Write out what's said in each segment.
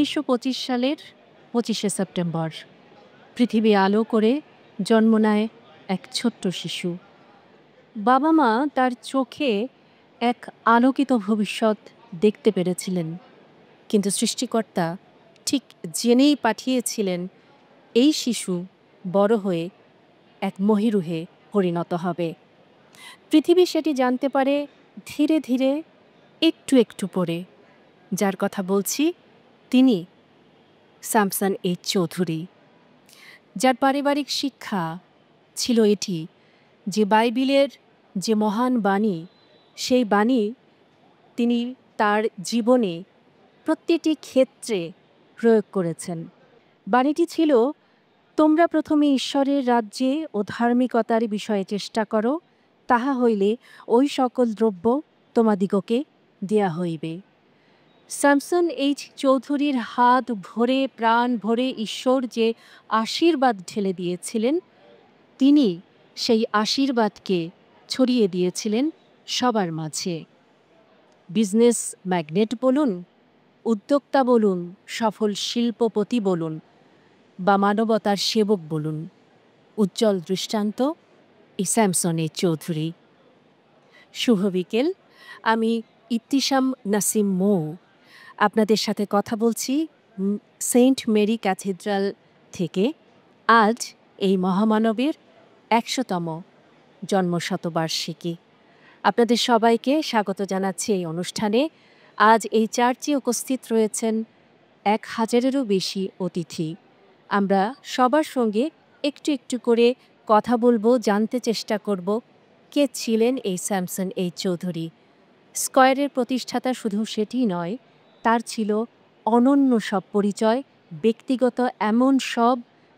১৯২৫ সালের ২৫শে সেপ্টেম্বর পৃথিবী আলো করে জন্ম নেয় এক ছোট্ট শিশু। বাবা-মা তার চোখে এক আলোকিত ভবিষ্যৎ দেখতে পেরেছিলেন। কিন্তু সৃষ্টিকর্তা ঠিক জেনেই পাঠিয়েছিলেন এই শিশু বড় হয়ে এক মহিরুহে পরিণত হবে। পৃথিবী সেটি জানতে পারে ধীরে ধীরে, একটু একটু করে। যার কথা বলছি তিনি স্যামসন এইচ চৌধুরী, যার পারিবারিক শিক্ষা ছিল এটি যে বাইবেলের যে মহান বাণী, সেই বাণী তিনি তার জীবনে প্রতিটি ক্ষেত্রে প্রয়োগ করেছেন। বাণীটি ছিল, তোমরা প্রথমে ঈশ্বরের রাজ্যে ও ধার্মিকতার বিষয়ে চেষ্টা করো, তাহা হইলে ওই সকল দ্রব্য তোমাদিগকে দেয়া হইবে। স্যামসন এইচ চৌধুরীর হাত ভরে, প্রাণ ভরে ঈশ্বর যে আশীর্বাদ ঢেলে দিয়েছিলেন, তিনি সেই আশীর্বাদকে ছড়িয়ে দিয়েছিলেন সবার মাঝে। বিজনেস ম্যাগনেট বলুন, উদ্যোক্তা বলুন, সফল শিল্পপতি বলুন বা মানবতার সেবক বলুন, উজ্জ্বল দৃষ্টান্ত এই স্যামসন এইচ চৌধুরী। শুভ বিকেল, আমি ইবতিসাম নাসিম মৌ আপনাদের সাথে কথা বলছি সেন্ট মেরি ক্যাথিড্রাল থেকে। আজ এই মহামানবের ১০০তম জন্মশতবার্ষিকী। আপনাদের সবাইকে স্বাগত জানাচ্ছি এই অনুষ্ঠানে। আজ এই চার্চে উপস্থিত রয়েছেন ১,০০০-এরও বেশি অতিথি। আমরা সবার সঙ্গে একটু একটু করে কথা বলবো, জানতে চেষ্টা করব কে ছিলেন এই স্যামসন এইচ চৌধুরী। স্কয়ারের প্রতিষ্ঠাতা শুধু সেটিই নয়, তার ছিল অনন্য সব পরিচয়, ব্যক্তিগত এমন সব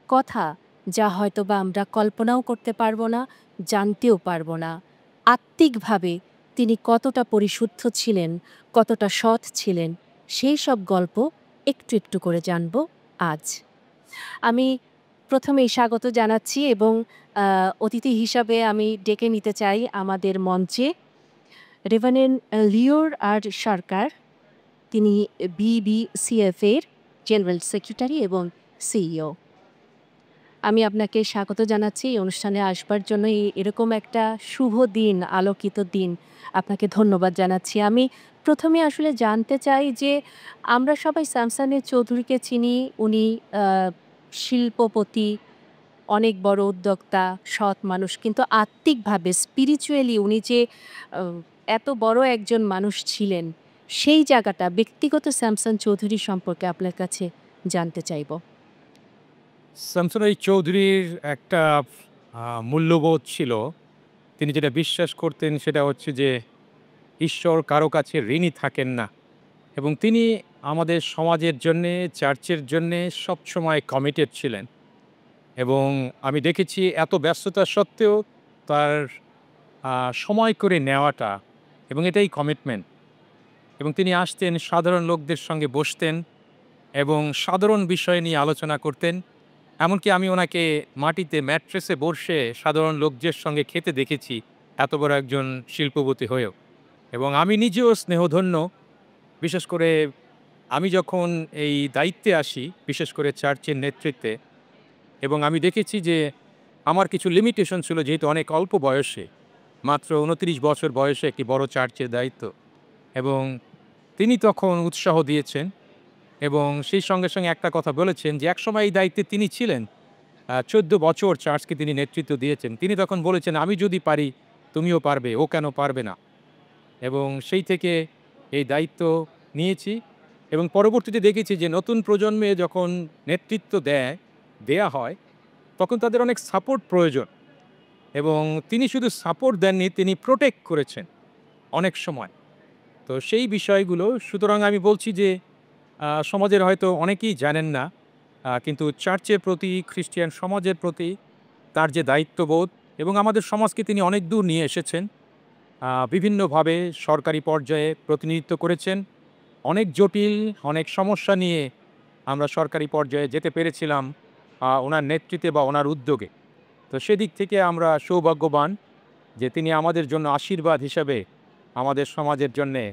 কথা যা হয়তোবা আমরা কল্পনাও করতে পারবো না, জানতেও পারবো না। আত্মিকভাবে তিনি কতটা পরিশুদ্ধ ছিলেন, কতটা সৎ ছিলেন, সেই সব গল্প একটু একটু করে জানব আজ। আমি প্রথমেই স্বাগত জানাচ্ছি এবং অতিথি হিসাবে আমি ডেকে নিতে চাই আমাদের মঞ্চে রেভারেন্ড লিওর আর সরকার। তিনি বিবিসিএফ-এর জেনারেল সেক্রেটারি এবং সিইও। আমি আপনাকে স্বাগত জানাচ্ছি এই অনুষ্ঠানে আসবার জন্য। এরকম একটা শুভ দিন, আলোকিত দিন, আপনাকে ধন্যবাদ জানাচ্ছি। আমি প্রথমে আসলে জানতে চাই যে আমরা সবাই স্যামসন এইচ চৌধুরীকে চিনি, উনি শিল্পপতি, অনেক বড় উদ্যোক্তা, সৎ মানুষ, কিন্তু আত্মিকভাবে স্পিরিচুয়ালি উনি যে এত বড় একজন মানুষ ছিলেন, সেই জায়গাটা ব্যক্তিগত স্যামসন চৌধুরী সম্পর্কে আপনার কাছে জানতে চাইব। স্যামসন এইচ চৌধুরীর একটা মূল্যবোধ ছিল। তিনি যেটা বিশ্বাস করতেন সেটা হচ্ছে যে ঈশ্বর কারো কাছে ঋণী থাকেন না, এবং তিনি আমাদের সমাজের জন্যে, চার্চের জন্যে সবসময় কমিটেড ছিলেন। এবং আমি দেখেছি এত ব্যস্ততা সত্ত্বেও তার সময় করে নেওয়াটা, এবং এটাই কমিটমেন্ট। এবং তিনি আসতেন, সাধারণ লোকদের সঙ্গে বসতেন এবং সাধারণ বিষয় নিয়ে আলোচনা করতেন। এমনকি আমি ওনাকে মাটিতে ম্যাট্রেসে বসে সাধারণ লোকদের সঙ্গে খেতে দেখেছি, এত বড় একজন শিল্পপতি হয়েও। এবং আমি নিজেও স্নেহধন্য, বিশেষ করে আমি যখন এই দায়িত্বে আসি, বিশেষ করে চার্চের নেতৃত্বে, এবং আমি দেখেছি যে আমার কিছু লিমিটেশন ছিল, যেহেতু অনেক অল্প বয়সে, মাত্র ২৯ বছর বয়সে একটি বড় চার্চের দায়িত্ব। এবং তিনি তখন উৎসাহ দিয়েছেন এবং সেই সঙ্গে সঙ্গে একটা কথা বলেছেন যে একসময় এই দায়িত্বে তিনি ছিলেন, ১৪ বছর চার্চকে তিনি নেতৃত্ব দিয়েছেন। তিনি তখন বলেছেন, আমি যদি পারি তুমিও পারবে, ও কেন পারবে না। এবং সেই থেকে এই দায়িত্ব নিয়েছি এবং পরবর্তীতে দেখেছি যে নতুন প্রজন্মে যখন নেতৃত্ব দেয়া হয়, তখন তাদের অনেক সাপোর্ট প্রয়োজন। এবং তিনি শুধু সাপোর্ট দেননি, তিনি প্রোটেক্ট করেছেন অনেক সময়। তো সেই বিষয়গুলো, সুতরাং আমি বলছি যে সমাজের হয়তো অনেকেই জানেন না, কিন্তু চার্চের প্রতি, খ্রিস্টিয়ান সমাজের প্রতি তার যে দায়িত্ববোধ, এবং আমাদের সমাজকে তিনি অনেক দূর নিয়ে এসেছেন। বিভিন্নভাবে সরকারি পর্যায়ে প্রতিনিধিত্ব করেছেন। অনেক জটিল, অনেক সমস্যা নিয়ে আমরা সরকারি পর্যায়ে যেতে পেরেছিলাম ওনার নেতৃত্বে বা ওনার উদ্যোগে। তো সেদিক থেকে আমরা সৌভাগ্যবান যে তিনি আমাদের জন্য আশীর্বাদ হিসাবে, আমাদের সমাজের জন্যে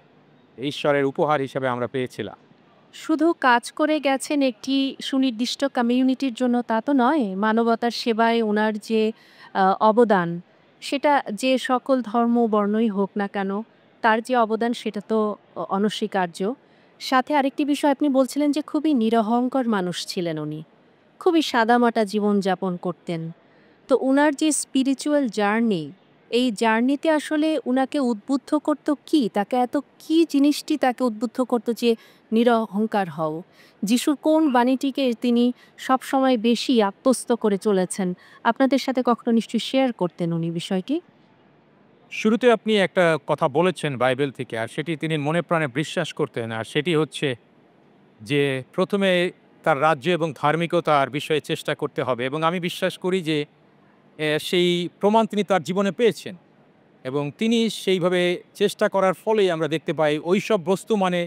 ঈশ্বরের উপহার হিসাবে আমরা পেয়েছিলাম। শুধু কাজ করে গেছেন একটি সুনির্দিষ্ট কমিউনিটির জন্য তা তো নয়। মানবতার সেবায় উনার যে অবদান, সেটা যে সকল ধর্ম বর্ণই হোক না কেন, তার যে অবদান সেটা তো অনস্বীকার্য। সাথে আরেকটি বিষয় আপনি বলছিলেন যে খুবই নিরহংকার মানুষ ছিলেন উনি। খুবই সাদামাটা জীবনযাপন করতেন। তো উনার যে স্পিরিচুয়াল জার্নি, এই জার্নিতে আসলে উনাকে উদ্বুদ্ধ করত কি? তাকে এত কি জিনিসটি তাকে উদ্বুদ্ধ করত যে নিরহংকার হও? যিশুর কোন বাণীটিকে তিনি সবসময় বেশি আত্মস্থ করে চলেছেন? আপনাদের সাথে কখনো নিশ্চয়ই শেয়ার করতেন উনি বিষয়টি? শুরুতে আপনি একটা কথা বলেছেন বাইবেল থেকে, আর সেটি তিনি মনে প্রাণে বিশ্বাস করতেন। আর সেটি হচ্ছে যে ১ম এ তার রাজ্য এবং ধার্মিকতার বিষয়ে চেষ্টা করতে হবে, এবং আমি বিশ্বাস করি যে সেই প্রমাণ তিনি তার জীবনে পেয়েছেন। এবং তিনি সেইভাবে চেষ্টা করার ফলেই আমরা দেখতে পাই ওইসব বস্তু মানে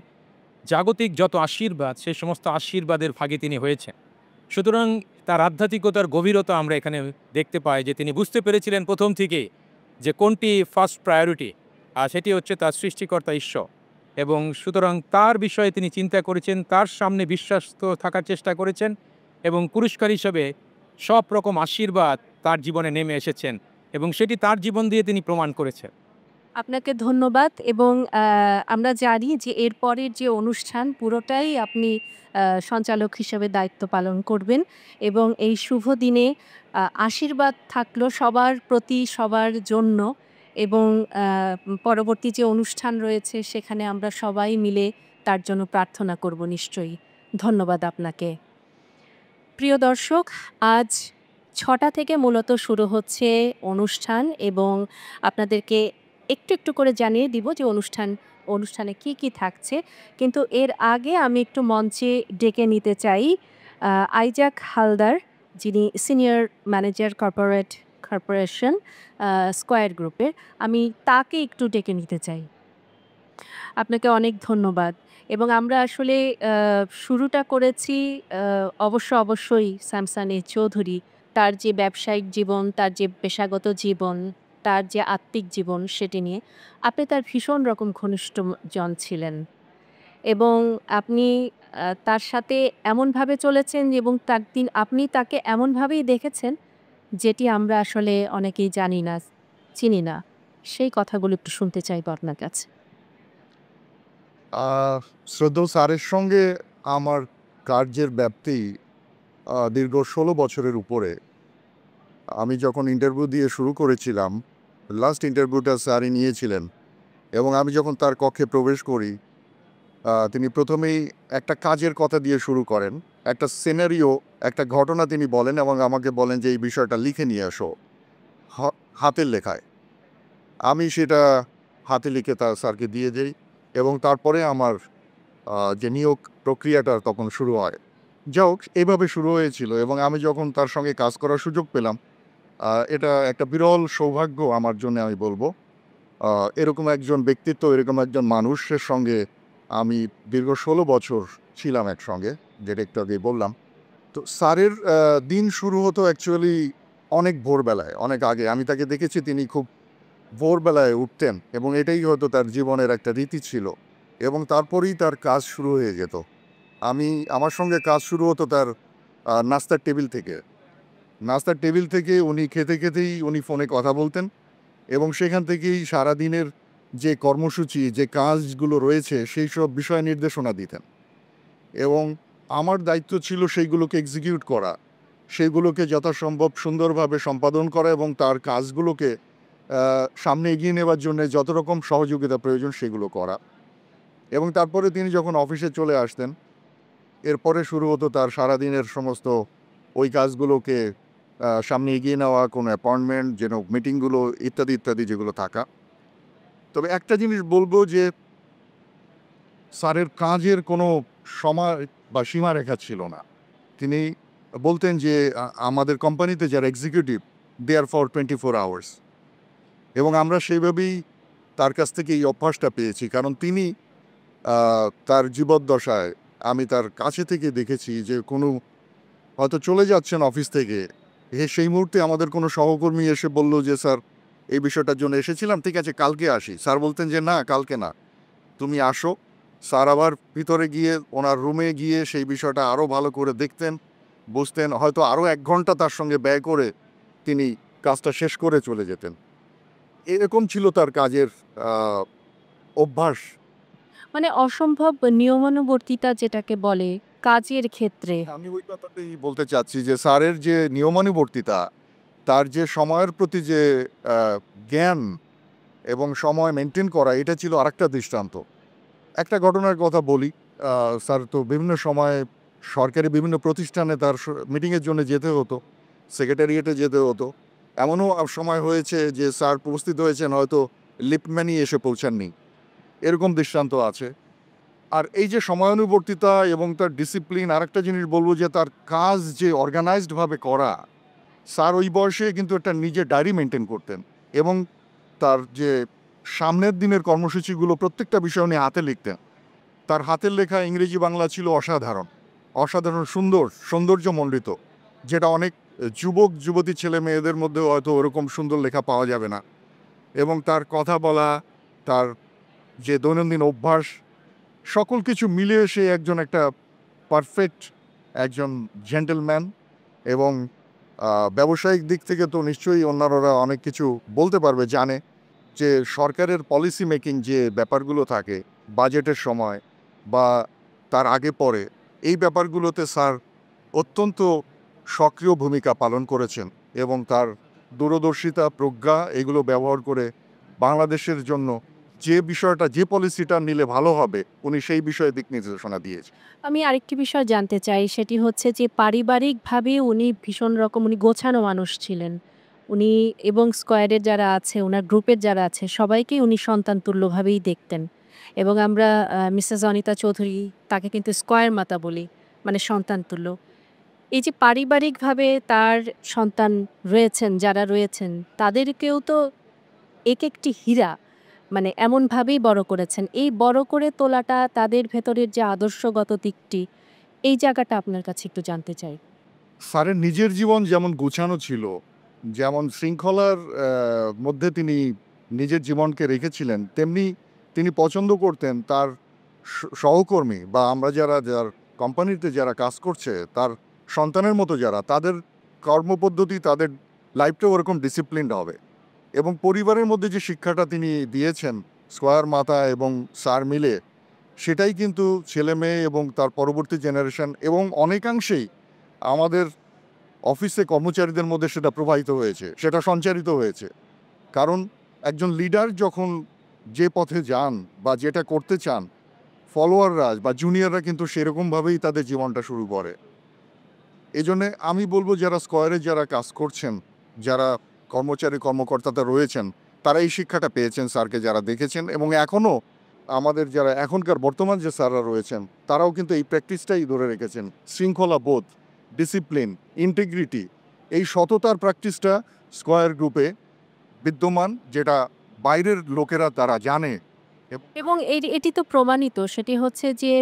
জাগতিক যত আশীর্বাদ, সে সমস্ত আশীর্বাদের ভাগী তিনি হয়েছেন। সুতরাং তার আধ্যাত্মিকতার গভীরতা আমরা এখানে দেখতে পাই যে তিনি বুঝতে পেরেছিলেন ১ম থেকেই যে কোনটি ফার্স্ট প্রায়োরিটি, আর সেটি হচ্ছে তার সৃষ্টিকর্তা ঈশ্বর। এবং সুতরাং তার বিষয়ে তিনি চিন্তা করেছেন, তার সামনে বিশ্বাস্ত থাকার চেষ্টা করেছেন, এবং পুরস্কার হিসাবে সব রকম আশীর্বাদ তার জীবনে নেমে এসেছেন, এবং সেটি তার জীবন দিয়ে তিনি প্রমাণ করেছেন। আপনাকে ধন্যবাদ এবং আমরা জানি যে এরপরের যে অনুষ্ঠান পুরোটাই আপনি সঞ্চালক হিসেবে দায়িত্ব পালন করবেন এবং এই শুভ দিনে আশীর্বাদ থাকলো সবার প্রতি, সবার জন্য এবং পরবর্তী যে অনুষ্ঠান রয়েছে সেখানে আমরা সবাই মিলে তার জন্য প্রার্থনা করব নিশ্চয়ই। ধন্যবাদ আপনাকে। প্রিয় দর্শক, আজ ৬টা থেকে মূলত শুরু হচ্ছে অনুষ্ঠান এবং আপনাদেরকে একটু করে জানিয়ে দিব যে অনুষ্ঠানে কি থাকছে। কিন্তু এর আগে আমি একটু মঞ্চে ডেকে নিতে চাই আইজাক হালদার, যিনি সিনিয়র ম্যানেজার কর্পোরেশন স্কয়ার গ্রুপের। আমি তাকে একটু ডেকে নিতে চাই। আপনাকে অনেক ধন্যবাদ এবং আমরা আসলে শুরুটা করেছি অবশ্যই স্যামসান এ চৌধুরী। তার যে ব্যবসায়িক জীবন, তার যে পেশাগত জীবন, তার যে আত্মিক জীবন সেটি নিয়ে। আপনি তার ভীষণ রকম ঘনিষ্ঠ জন ছিলেন এবং আপনি তার সাথে এমনভাবে চলেছেন এবং আপনি তাকে এমনভাবেই দেখেছেন যেটি আমরা আসলে অনেকেই জানি না, চিনি না। সেই কথাগুলো একটু শুনতে চাইবো আপনার কাছে। শ্রদ্ধেয় স্যারের সঙ্গে আমার কার্যের ব্যাপ্তি দীর্ঘ ১৬ বছরের উপরে। আমি যখন ইন্টারভিউ দিয়ে শুরু করেছিলাম, লাস্ট ইন্টারভিউটা স্যারই নিয়েছিলেন এবং আমি যখন তার কক্ষে প্রবেশ করি, তিনি প্রথমেই একটা কাজের কথা দিয়ে শুরু করেন। একটা সিনারিও, একটা ঘটনা তিনি বলেন এবং আমাকে বলেন যে এই বিষয়টা লিখে নিয়ে আসো হাতের লেখায়। আমি সেটা হাতে লিখে তার স্যারকে দিয়ে দেই এবং তারপরে আমার যে নিয়োগ প্রক্রিয়াটা তখন শুরু হয়। যাই হোক, এভাবে শুরু হয়েছিল এবং আমি যখন তার সঙ্গে কাজ করার সুযোগ পেলাম, এটা একটা বিরল সৌভাগ্য আমার জন্য, আমি বলবো। এরকম একজন ব্যক্তিত্ব, এরকম একজন মানুষের সঙ্গে আমি দীর্ঘ ১৬ বছর ছিলাম একসঙ্গে, যেটা একটু আগেই বললাম। তো স্যারের দিন শুরু হতো অ্যাকচুয়ালি অনেক ভোরবেলায়, অনেক আগে। আমি তাকে দেখেছি তিনি খুব ভোরবেলায় উঠতেন এবং এটাই হয়তো তার জীবনের একটা রীতি ছিল এবং তারপরেই তার কাজ শুরু হয়ে যেত। আমার সঙ্গে কাজ শুরু হতো তার নাস্তার টেবিল থেকে। নাস্তার টেবিল থেকে উনি খেতে খেতেই উনি ফোনে কথা বলতেন এবং সেখান থেকেই সারাদিনের যে কর্মসূচি, যে কাজগুলো রয়েছে সেই সব বিষয় নির্দেশনা দিতেন এবং আমার দায়িত্ব ছিল সেইগুলোকে এক্সিকিউট করা, সেইগুলোকে যথাসম্ভব সুন্দরভাবে সম্পাদন করা এবং তার কাজগুলোকে সামনে এগিয়ে নেবার জন্য যত রকম সহযোগিতা প্রয়োজন সেগুলো করা। এবং তারপরে তিনি যখন অফিসে চলে আসতেন, এরপরে শুরু হতো তার সারাদিনের সমস্ত ওই কাজগুলোকে সামনে এগিয়ে নেওয়া, কোনো অ্যাপয়েন্টমেন্ট, যেন মিটিংগুলো ইত্যাদি ইত্যাদি যেগুলো থাকা। তবে একটা জিনিস বলবো যে স্যারের কাজের কোনো সময় বা সীমারেখা ছিল না। তিনি বলতেন যে আমাদের কোম্পানিতে যারা executive, they are for 24 hours, এবং আমরা সেইভাবেই তার কাছ থেকে এই অভ্যাসটা পেয়েছি। কারণ তিনি তার জীবদ্দশায় আমি তার কাছে থেকে দেখেছি যে কোনো হয়তো চলে যাচ্ছেন অফিস থেকে, সেই মুহূর্তে আমাদের কোনো সহকর্মী এসে বলল যে স্যার এই বিষয়টার জন্য এসেছিলাম, ঠিক আছে কালকে আসি। স্যার বলতেন যে না, কালকে না, তুমি আসো, স্যার আবার ভিতরে গিয়ে ওনার রুমে গিয়ে সেই বিষয়টা আরও ভালো করে দেখতেন, বুঝতেন, হয়তো আরও 1 ঘন্টা তার সঙ্গে ব্যয় করে তিনি কাজটা শেষ করে চলে যেতেন। এরকম ছিল তার কাজের অভ্যাস। মানে অসম্ভব নিয়মানুবর্তিতা যেটাকে বলে কাজের ক্ষেত্রে। আমি ওই ব্যাপারটাই বলতে চাচ্ছি যে স্যারের যে নিয়মানুবর্তিতা, তার যে সময়ের প্রতি যে জ্ঞান এবং সময় মেনটেন করা, এটা ছিল আরেকটা দৃষ্টান্ত। একটা ঘটনার কথা বলি। স্যার তো বিভিন্ন সময়ে সরকারি বিভিন্ন প্রতিষ্ঠানে তার মিটিংয়ের জন্য যেতে হতো, সেক্রেটারিয়েটে যেতে হতো। এমনও সময় হয়েছে যে স্যার উপস্থিত হয়েছেন, হয়তো লিফটম্যানই এসে পৌঁছাননি, এরকম দৃষ্টান্ত আছে। আর এই যে সময়ানুবর্তিতা এবং তার ডিসিপ্লিন, আরেকটা জিনিস বলবো যে তার কাজ যে অর্গানাইজডভাবে করা। স্যার ওই বয়সে কিন্তু একটা নিজের ডায়েরি মেনটেন করতেন এবং তার যে সামনের দিনের কর্মসূচিগুলো প্রত্যেকটা বিষয় উনি হাতে লিখতেন। তার হাতের লেখা ইংরেজি বাংলা ছিল অসাধারণ, অসাধারণ সুন্দর, সৌন্দর্যমণ্ডিত, যেটা অনেক যুবক যুবতী ছেলে মেয়েদের মধ্যে হয়তো ওরকম সুন্দর লেখা পাওয়া যাবে না। এবং তার কথা বলা, তার যে দৈনন্দিন অভ্যাস, সকল কিছু মিলিয়ে সে একজন একটা পারফেক্ট একজন জেন্টলম্যান। এবং ব্যবসায়িক দিক থেকে তো নিশ্চয়ই অন্যান্যরা অনেক কিছু বলতে পারবে, জানে যে সরকারের পলিসি মেকিং যে ব্যাপারগুলো থাকে বাজেটের সময় বা তার আগে পরে, এই ব্যাপারগুলোতে স্যার অত্যন্ত সক্রিয় ভূমিকা পালন করেছেন এবং তার দূরদর্শিতা, প্রজ্ঞা এগুলো ব্যবহার করে বাংলাদেশের জন্য যে বিষয়টা, যে পলিসিটা নিলে ভালো হবে, উনি সেই বিষয়ে দিক নির্দেশনা দিয়েছেন। আমি আরেকটি বিষয় জানতে চাই, সেটি হচ্ছে যে পারিবারিকভাবে উনি ভীষণ রকম গোছানো মানুষ ছিলেন। উনি এবং স্কয়ারের যারা আছে, উনার গ্রুপের যারা আছে সবাইকেই উনি সন্তান তুল্যভাবেই দেখতেন। এবং আমরা মিসেস অনিতা চৌধুরী তাকে কিন্তু স্কয়ার মাতা বলি, মানে সন্তান তুল্য। এই যে পারিবারিকভাবে তার সন্তান রয়েছেন, যারা রয়েছেন তাদেরকেও তো একেকটি হীরা মানে এমনভাবেই বড় করেছেন। এই বড় করে তোলাটা, তাদের ভেতরের যে আদর্শগত দিকটি, এই জায়গাটা আপনার কাছে একটু জানতে চাই। স্যারের নিজের জীবন যেমন গোছানো ছিল, যেমন শৃঙ্খলার মধ্যে তিনি নিজের জীবনকে রেখেছিলেন, তেমনি তিনি পছন্দ করতেন তার সহকর্মী বা আমরা যার কোম্পানিতে যারা কাজ করছে, তার সন্তানের মতো যারা, তাদের কর্মপদ্ধতি, তাদের লাইফটা ওরকম ডিসিপ্লিনড হবে। এবং পরিবারের মধ্যে যে শিক্ষাটা তিনি দিয়েছেন স্কয়ার মাতা এবং স্যার মিলে, সেটাই কিন্তু ছেলে মেয়ে এবং তার পরবর্তী জেনারেশন এবং অনেকাংশেই আমাদের অফিসে কর্মচারীদের মধ্যে সেটা প্রবাহিত হয়েছে, সেটা সঞ্চারিত হয়েছে। কারণ একজন লিডার যখন যে পথে যান বা যেটা করতে চান, ফলোয়াররা বা জুনিয়ররা কিন্তু সেরকমভাবেই তাদের জীবনটা শুরু করে। এজন্যে আমি বলবো যারা স্কয়ারে যারা কাজ করছেন, যারা কর্মচারী কর্মকর্তারা রয়েছেন, তারা এই শিক্ষাটা পেয়েছেন স্যারকে যারা দেখেছেন। এবং এখনও আমাদের যারা এখনকার বর্তমান যে স্যাররা রয়েছেন, তারাও কিন্তু এই প্র্যাকটিসটাই ধরে রেখেছেন। শৃঙ্খলা বোধ, ডিসিপ্লিন, ইন্টিগ্রিটি, এই সততার প্র্যাকটিসটা স্কয়ার গ্রুপে বিদ্যমান, যেটা বাইরের লোকেরা তারা জানে। এবং এটি তো প্রমাণিত। সেটি হচ্ছে যে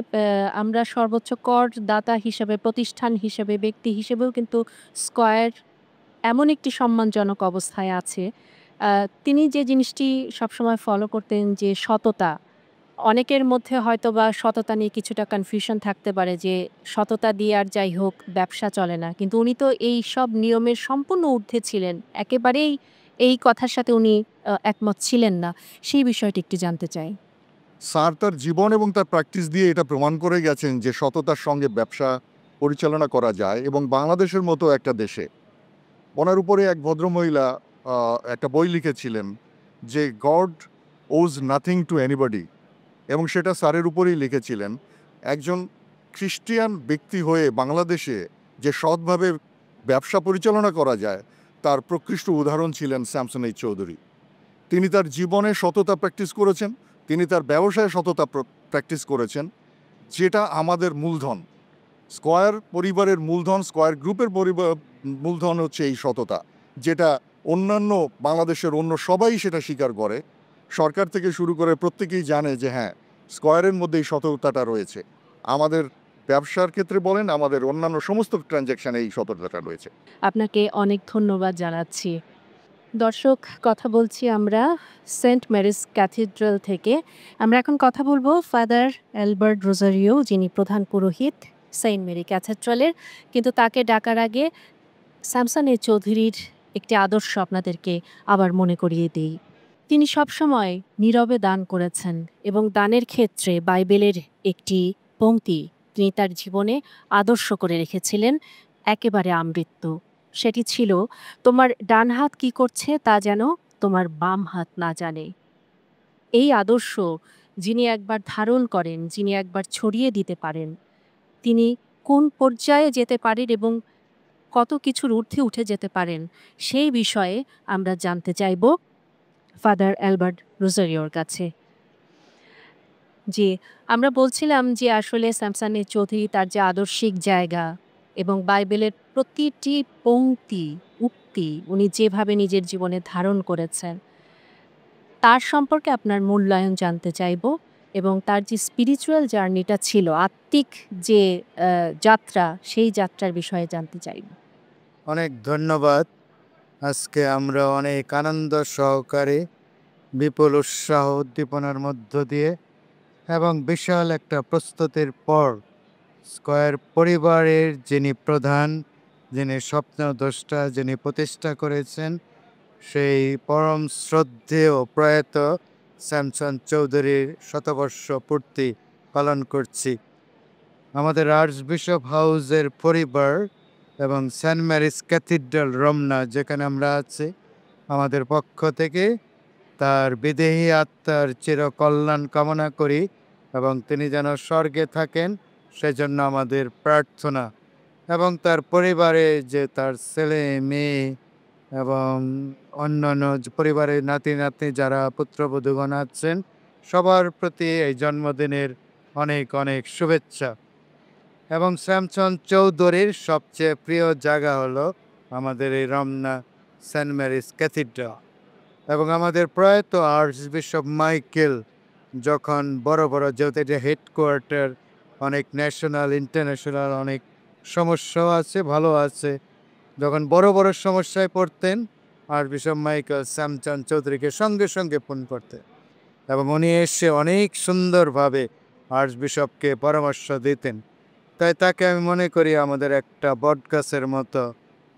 আমরা সর্বোচ্চ করদাতা হিসেবে, প্রতিষ্ঠান হিসেবে, ব্যক্তি হিসেবেও কিন্তু স্কয়ার এমন একটি সম্মানজনক অবস্থায় আছে। তিনি যে জিনিসটি সবসময় ফলো করতেন, যে সততা। অনেকের মধ্যে হয়তোবা সততা নিয়ে কিছুটা কনফিউশন থাকতে পারে যে সততা দিয়ে আর যাই হোক ব্যবসা চলে না। কিন্তু উনি তো এই সব নিয়মের সম্পূর্ণ ঊর্ধ্বে ছিলেন। একেবারেই এই কথার সাথে উনি একমত ছিলেন না। সেই বিষয়টি একটু জানতে চাই। স্যার তার জীবন এবং তার প্র্যাকটিস দিয়ে এটা প্রমাণ করে গেছেন যে সততার সঙ্গে ব্যবসা পরিচালনা করা যায়। এবং বাংলাদেশের মতো একটা দেশে ওনার উপরে এক ভদ্রমহিলা একটা বই লিখেছিলেন যে গড ওজ নাথিং টু এনিবডি, এবং সেটা স্যারের উপরেই লিখেছিলেন। একজন খ্রিস্টিয়ান ব্যক্তি হয়ে বাংলাদেশে যে সৎভাবে ব্যবসা পরিচালনা করা যায়, তার প্রকৃষ্ট উদাহরণ ছিলেন স্যামসন এইচ চৌধুরী। তিনি তার জীবনে সততা প্র্যাকটিস করেছেন, তিনি তার ব্যবসায় সততা প্র্যাকটিস করেছেন, যেটা আমাদের মূলধন। স্কয়ার পরিবারের মূলধন, স্কয়ার গ্রুপের মূলধন হচ্ছে এই সততা, যেটা অন্যান্য বাংলাদেশের অন্য সবাই সেটা স্বীকার করে। সরকার থেকে শুরু করে প্রত্যেকেই জানে যে হ্যাঁ, স্কয়ারের মধ্যে এই সততাটা রয়েছে। আমাদের ব্যবসার ক্ষেত্রে বলেন, আমাদের অন্যান্য সমস্ত ট্রানজ্যাকশানে এই সততাটা রয়েছে। আপনাকে অনেক ধন্যবাদ জানাচ্ছি। দর্শক, কথা বলছি আমরা সেন্ট মেরিস ক্যাথিড্রাল থেকে। আমরা এখন কথা বলবো ফাদার অ্যালবার্ট রোজারিও, যিনি প্রধান পুরোহিত সেন্ট মেরি ক্যাথিড্রালের। কিন্তু তাকে ডাকার আগে স্যামসন এ চৌধুরীর একটি আদর্শ আপনাদেরকে আবার মনে করিয়ে দিই। তিনি সবসময় নীরবে দান করেছেন এবং দানের ক্ষেত্রে বাইবেলের একটি পংক্তি তিনি তার জীবনে আদর্শ করে রেখেছিলেন, একেবারে আমৃত্যু। সেটি ছিল, তোমার ডান হাত কি করছে তা যেন তোমার বাম হাত না জানে। এই আদর্শ যিনি একবার ধারণ করেন, যিনি একবার ছড়িয়ে দিতে পারেন, তিনি কোন পর্যায়ে যেতে পারেন এবং কত কিছুর ঊর্ধ্বে উঠে যেতে পারেন, সেই বিষয়ে আমরা জানতে চাইব ফাদার অ্যালবার্ট রোজারিওর কাছে। জি, আমরা বলছিলাম যে আসলে স্যামসন এ চৌধুরী তার যে আদর্শিক জায়গা এবং বাইবেলের প্রতিটি পংক্তি, উক্তি উনি যেভাবে নিজের জীবনে ধারণ করেছেন, তার সম্পর্কে আপনার মূল্যায়ন জানতে চাইব এবং তার যে স্পিরিচুয়াল জার্নিটা ছিল, আত্মিক যে যাত্রা, সেই যাত্রার বিষয়ে জানতে চাইব। অনেক ধন্যবাদ। আজকে আমরা অনেক আনন্দ সহকারে বিপুল উৎসাহ উদ্দীপনার মধ্য দিয়ে এবং বিশাল একটা প্রস্তুতির পর স্কয়ার পরিবারের যিনি প্রধান, যিনি স্বপ্নদ্রষ্টা, যিনি প্রতিষ্ঠা করেছেন, সেই পরম শ্রদ্ধেয় প্রয়াত স্যামসন চৌধুরীর শতবর্ষ পূর্তি পালন করছি। আমাদের আর্চবিশপ হাউসের পরিবার এবং সেন্ট মেরিস ক্যাথিড্রাল রমনা, যেখানে আমরা আছি, আমাদের পক্ষ থেকে তার বিদেহী আত্মার চিরকল্যাণ কামনা করি এবং তিনি যেন স্বর্গে থাকেন সেজন্য আমাদের প্রার্থনা। এবং তার পরিবারে যে তার ছেলে মেয়ে এবং অন্যান্য পরিবারের নাতি নাতনি যারা পুত্রবধূগণ আছেন, সবার প্রতি এই জন্মদিনের অনেক অনেক শুভেচ্ছা। এবং স্যামসন চৌধুরীর সবচেয়ে প্রিয় জায়গা হলো আমাদের এই রমনা সেন্ট মেরিস ক্যাথিড্রাল। এবং আমাদের প্রয়াত আর্চবিশপ মাইকেল যখন বড় বড়, যেহেতু এটা হেডকোয়ার্টার, অনেক ন্যাশনাল ইন্টারন্যাশনাল অনেক সমস্যাও আছে, ভালো আছে, যখন বড় বড় সমস্যায় পড়তেন আর্চবিশপ মাইকেল স্যামসন চৌধুরীকে সঙ্গে সঙ্গে ফোন করতেন এবং উনি এসে অনেক সুন্দরভাবে আর্চবিশপকে পরামর্শ দিতেন। তাই তাকে আমি মনে করি আমাদের একটা বটগাছের মতো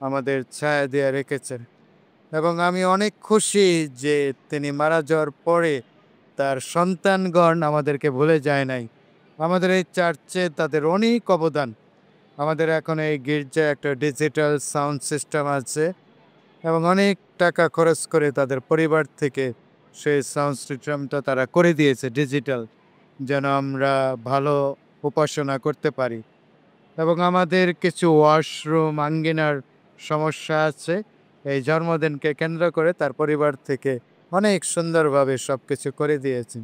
আমাদের ছায়া দিয়ে রেখেছেন। এবং আমি অনেক খুশি যে তিনি মারা যাওয়ার পরে তার সন্তানগণ আমাদেরকে ভুলে যায় নাই। আমাদের এই চার্চে তাদের অনেক অবদান। আমাদের এখন এই গির্জায় একটা ডিজিটাল সাউন্ড সিস্টেম আছে এবং অনেক টাকা খরচ করে তাদের পরিবার থেকে সেই সাউন্ড সিস্টেমটা তারা করে দিয়েছে ডিজিটাল, যেন আমরা ভালো উপাসনা করতে পারি। এবং আমাদের কিছু ওয়াশরুম, আঙ্গিনার সমস্যা আছে। এই জন্মদিনকে কেন্দ্র করে তার পরিবার থেকে অনেক সুন্দরভাবে সব কিছু করে দিয়েছেন।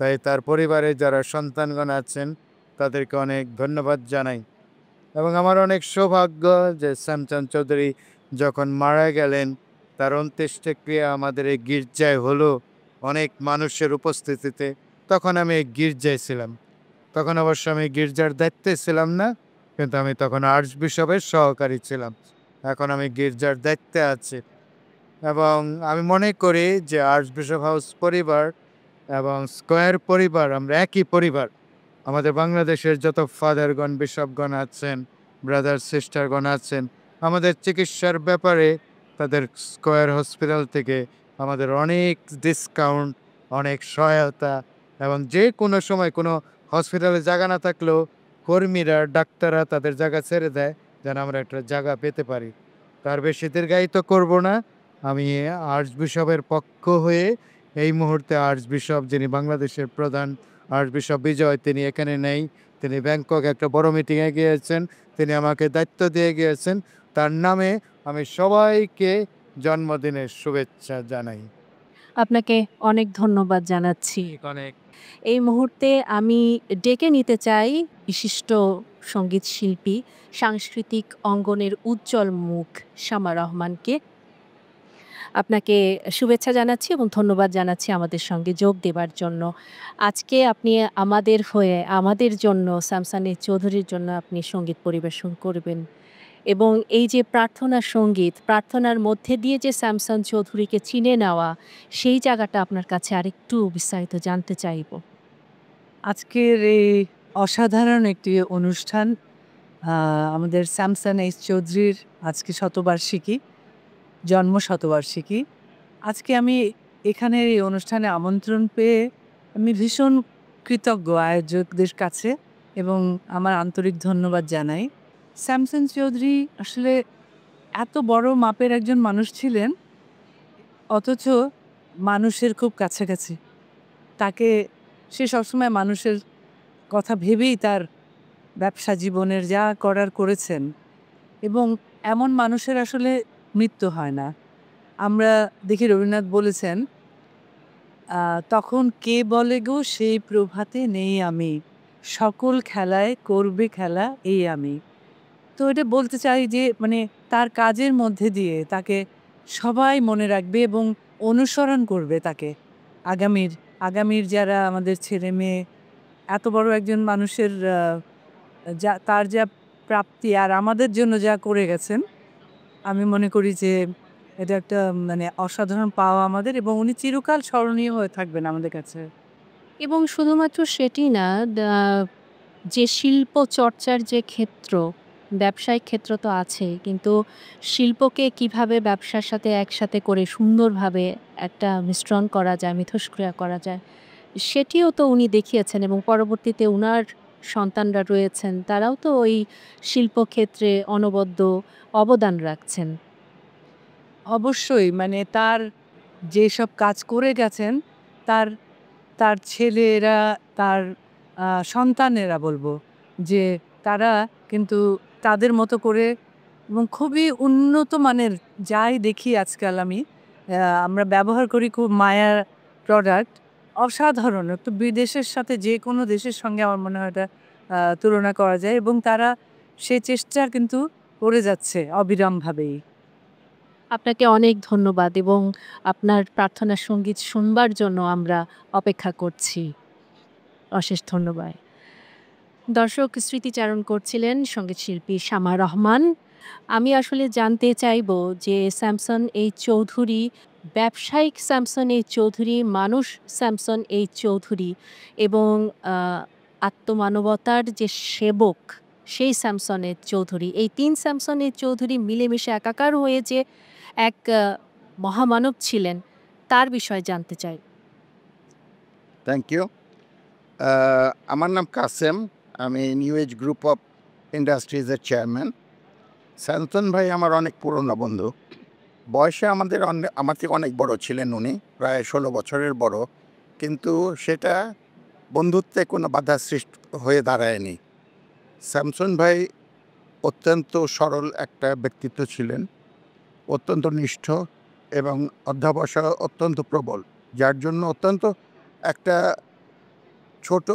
তাই তার পরিবারে যারা সন্তানগণ আছেন তাদেরকে অনেক ধন্যবাদ জানাই। এবং আমার অনেক সৌভাগ্য যে স্যামসন চৌধুরী যখন মারা গেলেন, তার অন্ত্যেষ্টিক্রিয়া আমাদের এই গির্জায় হলো অনেক মানুষের উপস্থিতিতে। তখন আমি এই গির্জায় ছিলাম। তখন অবশ্য আমি গির্জার দায়িত্বে ছিলাম না, কিন্তু আমি তখন আর্চবিশপের সহকারী ছিলাম। এখন আমি গির্জার দায়িত্বে আছি। এবং আমি মনে করি যে আর্চবিশপ হাউস পরিবার এবং স্কয়ার পরিবার আমরা একই পরিবার। আমাদের বাংলাদেশের যত ফাদারগণ, বিশপগণ আছেন, ব্রাদার সিস্টারগণ আছেন, আমাদের চিকিৎসার ব্যাপারে তাদের স্কয়ার হসপিটাল থেকে আমাদের অনেক ডিসকাউন্ট, অনেক সহায়তা, এবং যে কোনো সময় কোনো হসপিটালে জায়গা না থাকলেও কর্মীরা, ডাক্তাররা তাদের জায়গা ছেড়ে দেয় যেন আমরা একটা জায়গা পেতে পারি। তার বেশি দীর্ঘায়িত করব না। আমি আর্চবিশপের পক্ষ হয়ে এই মুহূর্তে আর্চবিশপ, যিনি বাংলাদেশের প্রধান আর্চবিশপ বিজয়, তিনি এখানে নেই, তিনি ব্যাংকক একটা বড় মিটিংয়ে গিয়েছেন, তিনি আমাকে দায়িত্ব দিয়ে গিয়েছেন। তার নামে আমি সবাইকে জন্মদিনের শুভেচ্ছা জানাই। আপনাকে অনেক ধন্যবাদ জানাচ্ছি। অনেক এই মুহূর্তে আমি ডেকে নিতে চাই বিশিষ্ট সঙ্গীত শিল্পী, সাংস্কৃতিক অঙ্গনের উজ্জ্বল মুখ শামা রহমানকে। আপনাকে শুভেচ্ছা জানাচ্ছি এবং ধন্যবাদ জানাচ্ছি আমাদের সঙ্গে যোগ দেবার জন্য। আজকে আপনি আমাদের হয়ে, আমাদের জন্য, স্যামসন এ চৌধুরীর জন্য আপনি সঙ্গীত পরিবেশন করবেন। এবং এই যে প্রার্থনা সঙ্গীত, প্রার্থনার মধ্যে দিয়ে যে স্যামসন চৌধুরীকে চিনে নেওয়া, সেই জায়গাটা আপনার কাছে আরেকটু বিস্তারিত জানতে চাইব। আজকের এই অসাধারণ একটি অনুষ্ঠান, আমাদের স্যামসন এইচ চৌধুরীর আজকে শতবার্ষিকী, জন্ম শতবার্ষিকী। আজকে আমি এখানের এই অনুষ্ঠানে আমন্ত্রণ পেয়ে আমি ভীষণ কৃতজ্ঞ আয়োজকদের কাছে এবং আমার আন্তরিক ধন্যবাদ জানাই। স্যামসন চৌধুরী আসলে এত বড় মাপের একজন মানুষ ছিলেন, অথচ মানুষের খুব কাছাকাছি। তাকে সে সবসময় মানুষের কথা ভেবেই তার ব্যবসা জীবনের যা করার করেছেন, এবং এমন মানুষের আসলে মৃত্যু হয় না। আমরা দেখি রবীন্দ্রনাথ বলেছেন, তখন কে বলে গো সেই প্রভাতে নেই আমি, সকল খেলায় করবে খেলা এই আমি। তো এটা বলতে চাই যে মানে তার কাজের মধ্যে দিয়ে তাকে সবাই মনে রাখবে এবং অনুসরণ করবে তাকে। আগামীর যারা আমাদের ছেলে মেয়ে, এত বড় একজন মানুষের তার যা প্রাপ্তি আর আমাদের জন্য যা করে গেছেন, আমি মনে করি যে এটা একটা মানে অসাধারণ পাওয়া আমাদের, এবং উনি চিরকাল স্মরণীয় হয়ে থাকবেন আমাদের কাছে। এবং শুধুমাত্র সেটি না, যে শিল্প চর্চার যে ক্ষেত্র, ব্যবসায়িক ক্ষেত্র তো আছেই, কিন্তু শিল্পকে কিভাবে ব্যবসার সাথে একসাথে করে সুন্দরভাবে একটা মিশ্রণ করা যায়, মিথস্ক্রিয়া করা যায়, সেটিও তো উনি দেখিয়েছেন। এবং পরবর্তীতে উনার সন্তানরা রয়েছেন, তারাও তো ওই শিল্পক্ষেত্রে অনবদ্য অবদান রাখছেন। অবশ্যই মানে তার যেসব কাজ করে গেছেন, তার তার ছেলেরা, তার সন্তানেরা বলবো যে তারা কিন্তু তাদের মতো করে এবং খুবই উন্নত মানের, যাই দেখি আজকাল আমরা ব্যবহার করি খুব মায়ার প্রোডাক্ট, অসাধারণ। একটু বিদেশের সাথে যে কোনো দেশের সঙ্গে আমার মনে হয় এটা তুলনা করা যায়, এবং তারা সে চেষ্টা কিন্তু করে যাচ্ছে অবিরামভাবেই। আপনাকে অনেক ধন্যবাদ, এবং আপনার প্রার্থনা সঙ্গীত শুনবার জন্য আমরা অপেক্ষা করছি। অশেষ ধন্যবাদ। দর্শক, স্মৃতিচারণ করছিলেন সঙ্গীতশিল্পী শামা রহমান। আমি আসলে জানতে চাইব যে স্যামসন এইচ চৌধুরী, ব্যবসায়িক স্যামসন এইচ চৌধুরী, মানুষ স্যামসন এইচ চৌধুরী, এবং আত্মমানবতার যে সেবক সেই স্যামসন এইচ চৌধুরী, এই ৩ স্যামসন এইচ চৌধুরী মিলেমিশে একাকার হয়ে যে এক মহামানব ছিলেন, তার বিষয়ে জানতে চাই। Thank you. আমার নাম কাসেম, আমি নিউ এজ গ্রুপ অফ ইন্ডাস্ট্রিজের চেয়ারম্যান। স্যামসন ভাই আমার অনেক পুরনো বন্ধু, বয়সে আমার থেকে অনেক বড় ছিলেন উনি, প্রায় ১৬ বছরের বড়, কিন্তু সেটা বন্ধুত্বে কোনো বাধা সৃষ্টি হয়ে দাঁড়ায়নি। স্যামসন ভাই অত্যন্ত সরল একটা ব্যক্তিত্ব ছিলেন, অত্যন্ত নিষ্ঠ এবং অধ্যবসায় অত্যন্ত প্রবল, যার জন্য অত্যন্ত একটা ছোট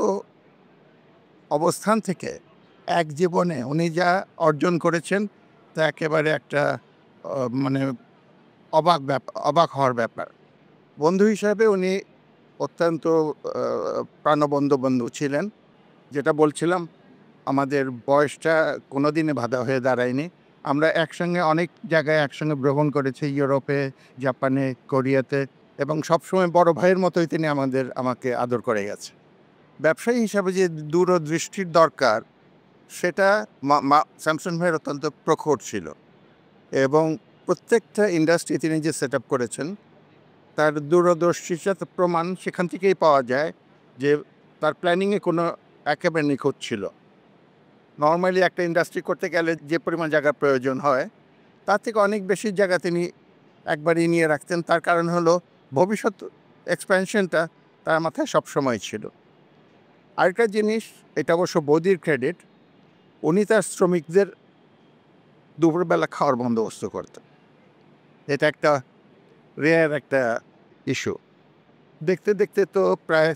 অবস্থান থেকে এক জীবনে উনি যা অর্জন করেছেন তা একেবারে একটা মানে অবাক হওয়ার ব্যাপার। বন্ধু হিসাবে উনি অত্যন্ত প্রাণবন্ত বন্ধু ছিলেন। যেটা বলছিলাম, আমাদের বয়সটা কোনো দিনে বাধা হয়ে দাঁড়ায়নি। আমরা একসঙ্গে অনেক জায়গায় একসঙ্গে ভ্রমণ করেছি, ইউরোপে, জাপানে, কোরিয়াতে, এবং সবসময় বড় ভাইয়ের মতোই তিনি আমাকে আদর করে গেছে। ব্যবসায়ী হিসাবে যে দূরদৃষ্টির দরকার, সেটা স্যামসন ভাইয়ের অত্যন্ত প্রখর ছিল, এবং প্রত্যেকটা ইন্ডাস্ট্রি তিনি যে সেট আপ করেছেন তার দূরদর্শিতার প্রমাণ সেখান থেকেই পাওয়া যায় যে তার প্ল্যানিংয়ে কোনো একেবারে নিখুঁত ছিল। নর্মালি একটা ইন্ডাস্ট্রি করতে গেলে যে পরিমাণ জায়গার প্রয়োজন হয়, তার থেকে অনেক বেশি জায়গা তিনি একবারই নিয়ে রাখতেন। তার কারণ হলো ভবিষ্যৎ এক্সপ্যানশনটা তার মাথায় সবসময় ছিল। আরেকটা জিনিস, এটা অবশ্য বৌদির ক্রেডিট, উনি তার শ্রমিকদের দুপুরবেলা খাওয়ার বন্দোবস্ত করতেন। এটা একটা রেয়ার একটা ইস্যু। দেখতে দেখতে তো প্রায়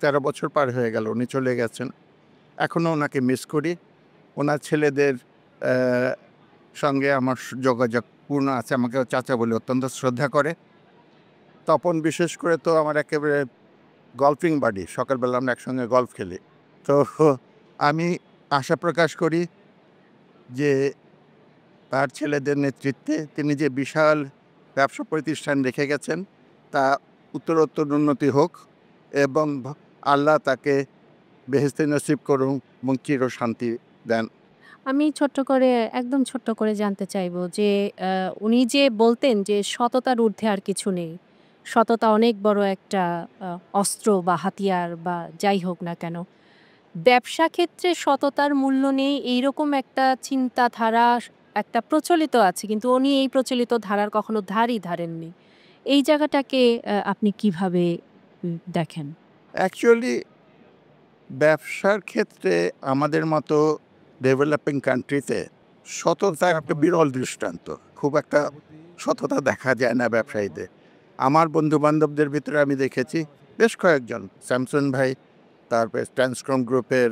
১৩ বছর পার হয়ে গেল, উনি চলে গেছেন। এখনও ওনাকে মিস করি। ওনার ছেলেদের সঙ্গে আমার যোগাযোগ পূর্ণ আছে, আমাকে চাচা বলে অত্যন্ত শ্রদ্ধা করে। তপন বিশেষ করে তো আমার একেবারে গল্ফিং বাডি, সকালবেলা আমরা একসঙ্গে গল্ফ খেলি। তো আমি আশা প্রকাশ করি যে তার ছেলেদের নেতৃত্বে তিনি যে বিশাল ব্যবসা প্রতিষ্ঠান রেখে গেছেন তা উত্তরোত্তর উন্নতি হোক এবং আল্লাহ তাকে বেহেশতে নসিব করুন এবং চির শান্তি দেন। আমি ছোট্ট করে একদম ছোট্ট করে জানতে চাইবো যে উনি যে বলতেন যে সততার ঊর্ধ্বে আর কিছু নেই। সততা অনেক বড় একটা অস্ত্র বা হাতিয়ার বা যাই হোক না কেন। ব্যবসা ক্ষেত্রে সততার মূল্য নেই এইরকম একটা চিন্তাধারা একটা প্রচলিত আছে। কিন্তু উনি এই প্রচলিত ধারার কখনো ধারই ধারেননি। এই জায়গাটাকে আপনি কিভাবে দেখেন? অ্যাকচুয়ালি ব্যবসার ক্ষেত্রে আমাদের মতো ডেভেলপিং কান্ট্রিতে সততা একটা বিরল দৃষ্টান্ত। খুব একটা সততা দেখা যায় না ব্যবসায়ীদের। আমার বন্ধু-বান্ধবদের ভিতরে আমি দেখেছি বেশ কয়েকজন, স্যামসন ভাই, তারপরে ট্রান্সকম গ্রুপের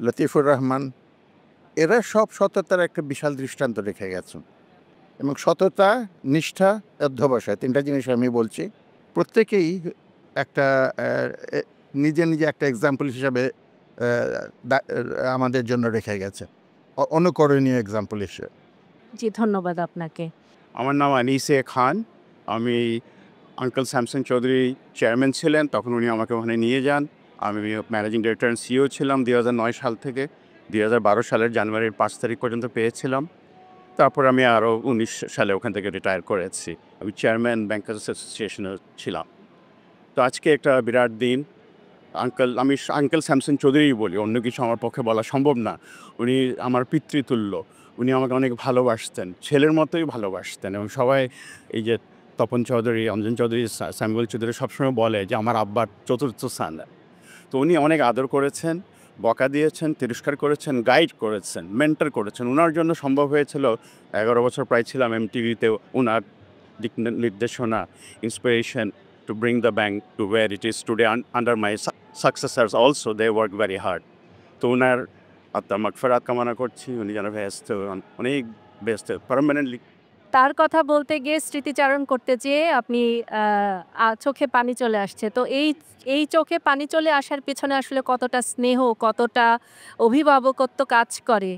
লতিফুর রহমান, এরা সব সততার একটা বিশাল দৃষ্টান্ত রেখে গেছেন। এবং সততা, নিষ্ঠা, অধ্যবসায় ৩টা জিনিস আমি বলছি। প্রত্যেকেই একটা নিজে নিজে একটা এক্সাম্পল হিসাবে আমাদের জন্য রেখে গেছে, অনুকরণীয় এক্সাম্পল হিসেবে। জি, ধন্যবাদ আপনাকে। আমার নাম আনিসে খান। আমি আঙ্কেল স্যামসন চৌধুরী চেয়ারম্যান ছিলেন, তখন উনি আমাকে ওখানে নিয়ে যান। আমি ম্যানেজিং ডিরেক্টর অ্যান্ড সিইও ছিলাম 2009 সাল থেকে 2012 সালের জানুয়ারির 5 তারিখ পর্যন্ত পেয়েছিলাম। তারপর আমি আরও 19 সালে ওখান থেকে রিটায়ার করেছি। আমি চেয়ারম্যান ব্যাংকার্স অ্যাসোসিয়েশনের ছিলাম। তো আজকে একটা বিরাট দিন। আমি আঙ্কেল স্যামসন চৌধুরীই বলি, অন্য কিছু আমার পক্ষে বলা সম্ভব না। উনি আমার পিতৃতুল্য। উনি আমাকে অনেক ভালোবাসতেন, ছেলের মতোই ভালোবাসতেন। এবং সবাই এই যে তপন চৌধুরী, অঞ্জন চৌধুরী, স্যামুয়েল চৌধুরী সবসময় বলে যে আমার আব্বার চতুর্থ সান। তো উনি অনেক আদর করেছেন, বকা দিয়েছেন, তিরস্কার করেছেন, গাইড করেছেন, মেন্টর করেছেন। ওনার জন্য সম্ভব হয়েছিল 11 বছর প্রায় ছিলাম এমটিভিতে। ওনার দিক নির্দেশনা, inspiration to bring the bank to where it is today under my successors also. They work very hard. তো ওনার আত্মার মাগফিরাত কামনা করছি। উনি যেন ব্যস্ত অনেক ব্যস্ত পার্মানেন্টলি। তার কথা বলতে গিয়ে স্মৃতিচারণ করতে যেয়ে আপনি চোখে পানি চলে আসছে। তো এই চোখে পানি চলে আসার পেছনে আসলে কতটা স্নেহ, কতটা অভিভাবকত্ব কাজ করে?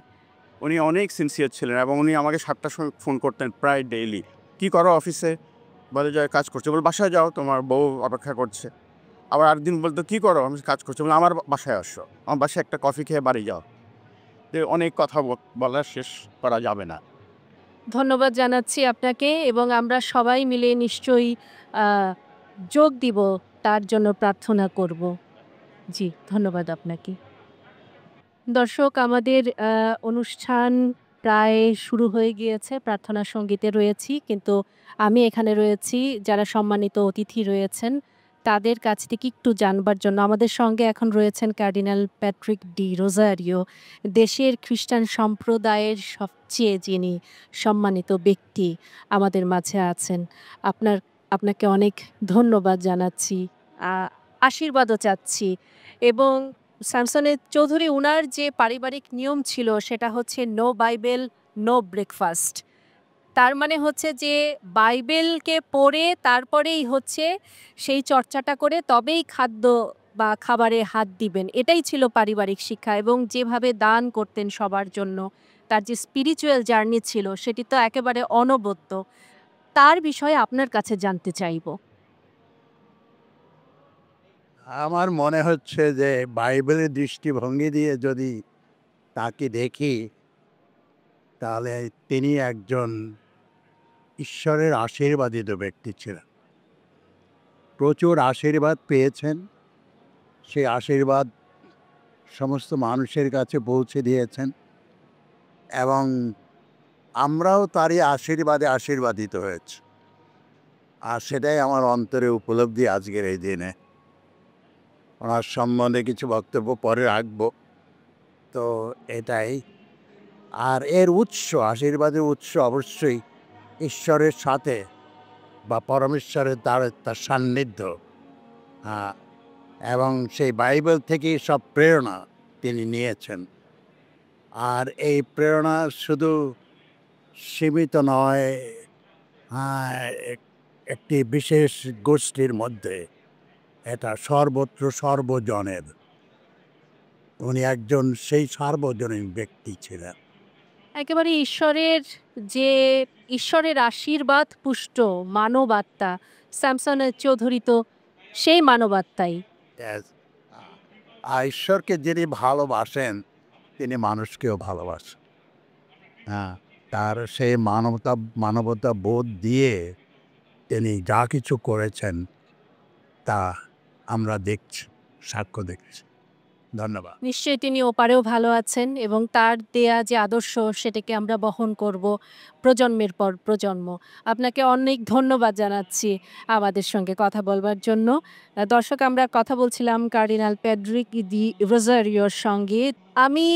উনি অনেক সিনসিয়ার ছিলেন এবং উনি আমাকে 7টার সময় ফোন করতেন প্রায় ডেইলি। কী করো অফিসে? বলে যে কাজ করছে। বলে বাসায় যাও, তোমার বউ অপেক্ষা করছে। আবার আরেকদিন বলতো কী করো? আমি কাজ করছি। বলে আমার বাসায় আসো, আমার বাসায় একটা কফি খেয়ে বাড়ি যাও। যে অনেক কথা বলা শেষ করা যাবে না। ধন্যবাদ জানাচ্ছি আপনাকে এবং আমরা সবাই মিলে নিশ্চয়ই আ যোগ দিব, তার জন্য প্রার্থনা করব। জি, ধন্যবাদ আপনাকে। দর্শক, আমাদের অনুষ্ঠান প্রায় শুরু হয়ে গিয়েছে। প্রার্থনা সঙ্গীতে রয়েছি। কিন্তু আমি এখানে রয়েছি, যারা সম্মানিত অতিথি রয়েছেন, তাদের কাছ থেকে একটু জানবার জন্য। আমাদের সঙ্গে এখন রয়েছেন কার্ডিনাল প্যাট্রিক ডি রোজারিও, দেশের খ্রিস্টান সম্প্রদায়ের সবচেয়ে যিনি সম্মানিত ব্যক্তি আমাদের মাঝে আছেন। আপনাকে অনেক ধন্যবাদ জানাচ্ছি। আ আশীর্বাদও চাচ্ছি এবং স্যামসনের চৌধুরী উনার যে পারিবারিক নিয়ম ছিল সেটা হচ্ছে নো বাইবেল, নো ব্রেকফাস্ট। তার মানে হচ্ছে যে বাইবেলকে পড়ে তারপরেই হচ্ছে সেই চর্চাটা করে তবেই খাদ্য বা খাবারে হাত দিবেন। এটাই ছিল পারিবারিক শিক্ষা এবং যেভাবে দান করতেন সবার জন্য, তার যে স্পিরিচুয়াল জার্নি ছিল সেটি তো একেবারে অনবদ্য। তার বিষয়ে আপনার কাছে জানতে চাইব। আমার মনে হচ্ছে যে বাইবেলের দৃষ্টিভঙ্গি দিয়ে যদি তাকে দেখি, তাহলে তিনি একজন ঈশ্বরের আশীর্বাদিত ব্যক্তি ছিলেন। প্রচুর আশীর্বাদ পেয়েছেন। সেই আশীর্বাদ সমস্ত মানুষের কাছে পৌঁছে দিয়েছেন এবং আমরাও তারই আশীর্বাদে আশীর্বাদিত হয়েছি। আর সেটাই আমার অন্তরে উপলব্ধি আজকের এই দিনে। ওনার সম্বন্ধে কিছু বক্তব্য পরে রাখবো। তো এটাই। আর এর উৎস, আশীর্বাদের উৎস অবশ্যই ঈশ্বরের সাথে বা পরমেশ্বরের তার সান্নিধ্য। এবং সেই বাইবেল থেকেই সব প্রেরণা তিনি নিয়েছেন। আর এই প্রেরণা শুধু সীমিত নয় একটি বিশেষ গোষ্ঠীর মধ্যে, এটা সর্বত্র সর্বজনের। উনি একজন সেই সার্বজনীন ব্যক্তি ছিলেন। একেবারে যে ঈশ্বরের আশীর্বাদ পুষ্ট মানবাত্মা স্যামসন চৌধুরী তো সেই মানবাত্মাই। Yes. আর ঈশ্বরকে যিনি ভালোবাসেন তিনি মানুষকেও ভালোবাসেন। হ্যাঁ, তার সেই মানবতা বোধ দিয়ে তিনি যা কিছু করেছেন তা আমরা দেখছি, সাক্ষ্য দেখছি। ধন্যবাদ। নিশ্চয়ই তিনি ওপারেও ভালো আছেন এবং তার দেয়া যে আদর্শ সেটাকে আমরা বহন করব প্রজন্মের পর প্রজন্ম। আপনাকে অনেক ধন্যবাদ জানাচ্ছি আমাদের সঙ্গে কথা বলবার জন্য। দর্শক, আমরা কথা বলছিলাম কার্ডিনাল প্যাড্রিক দি রোজারিওর সঙ্গে। আমি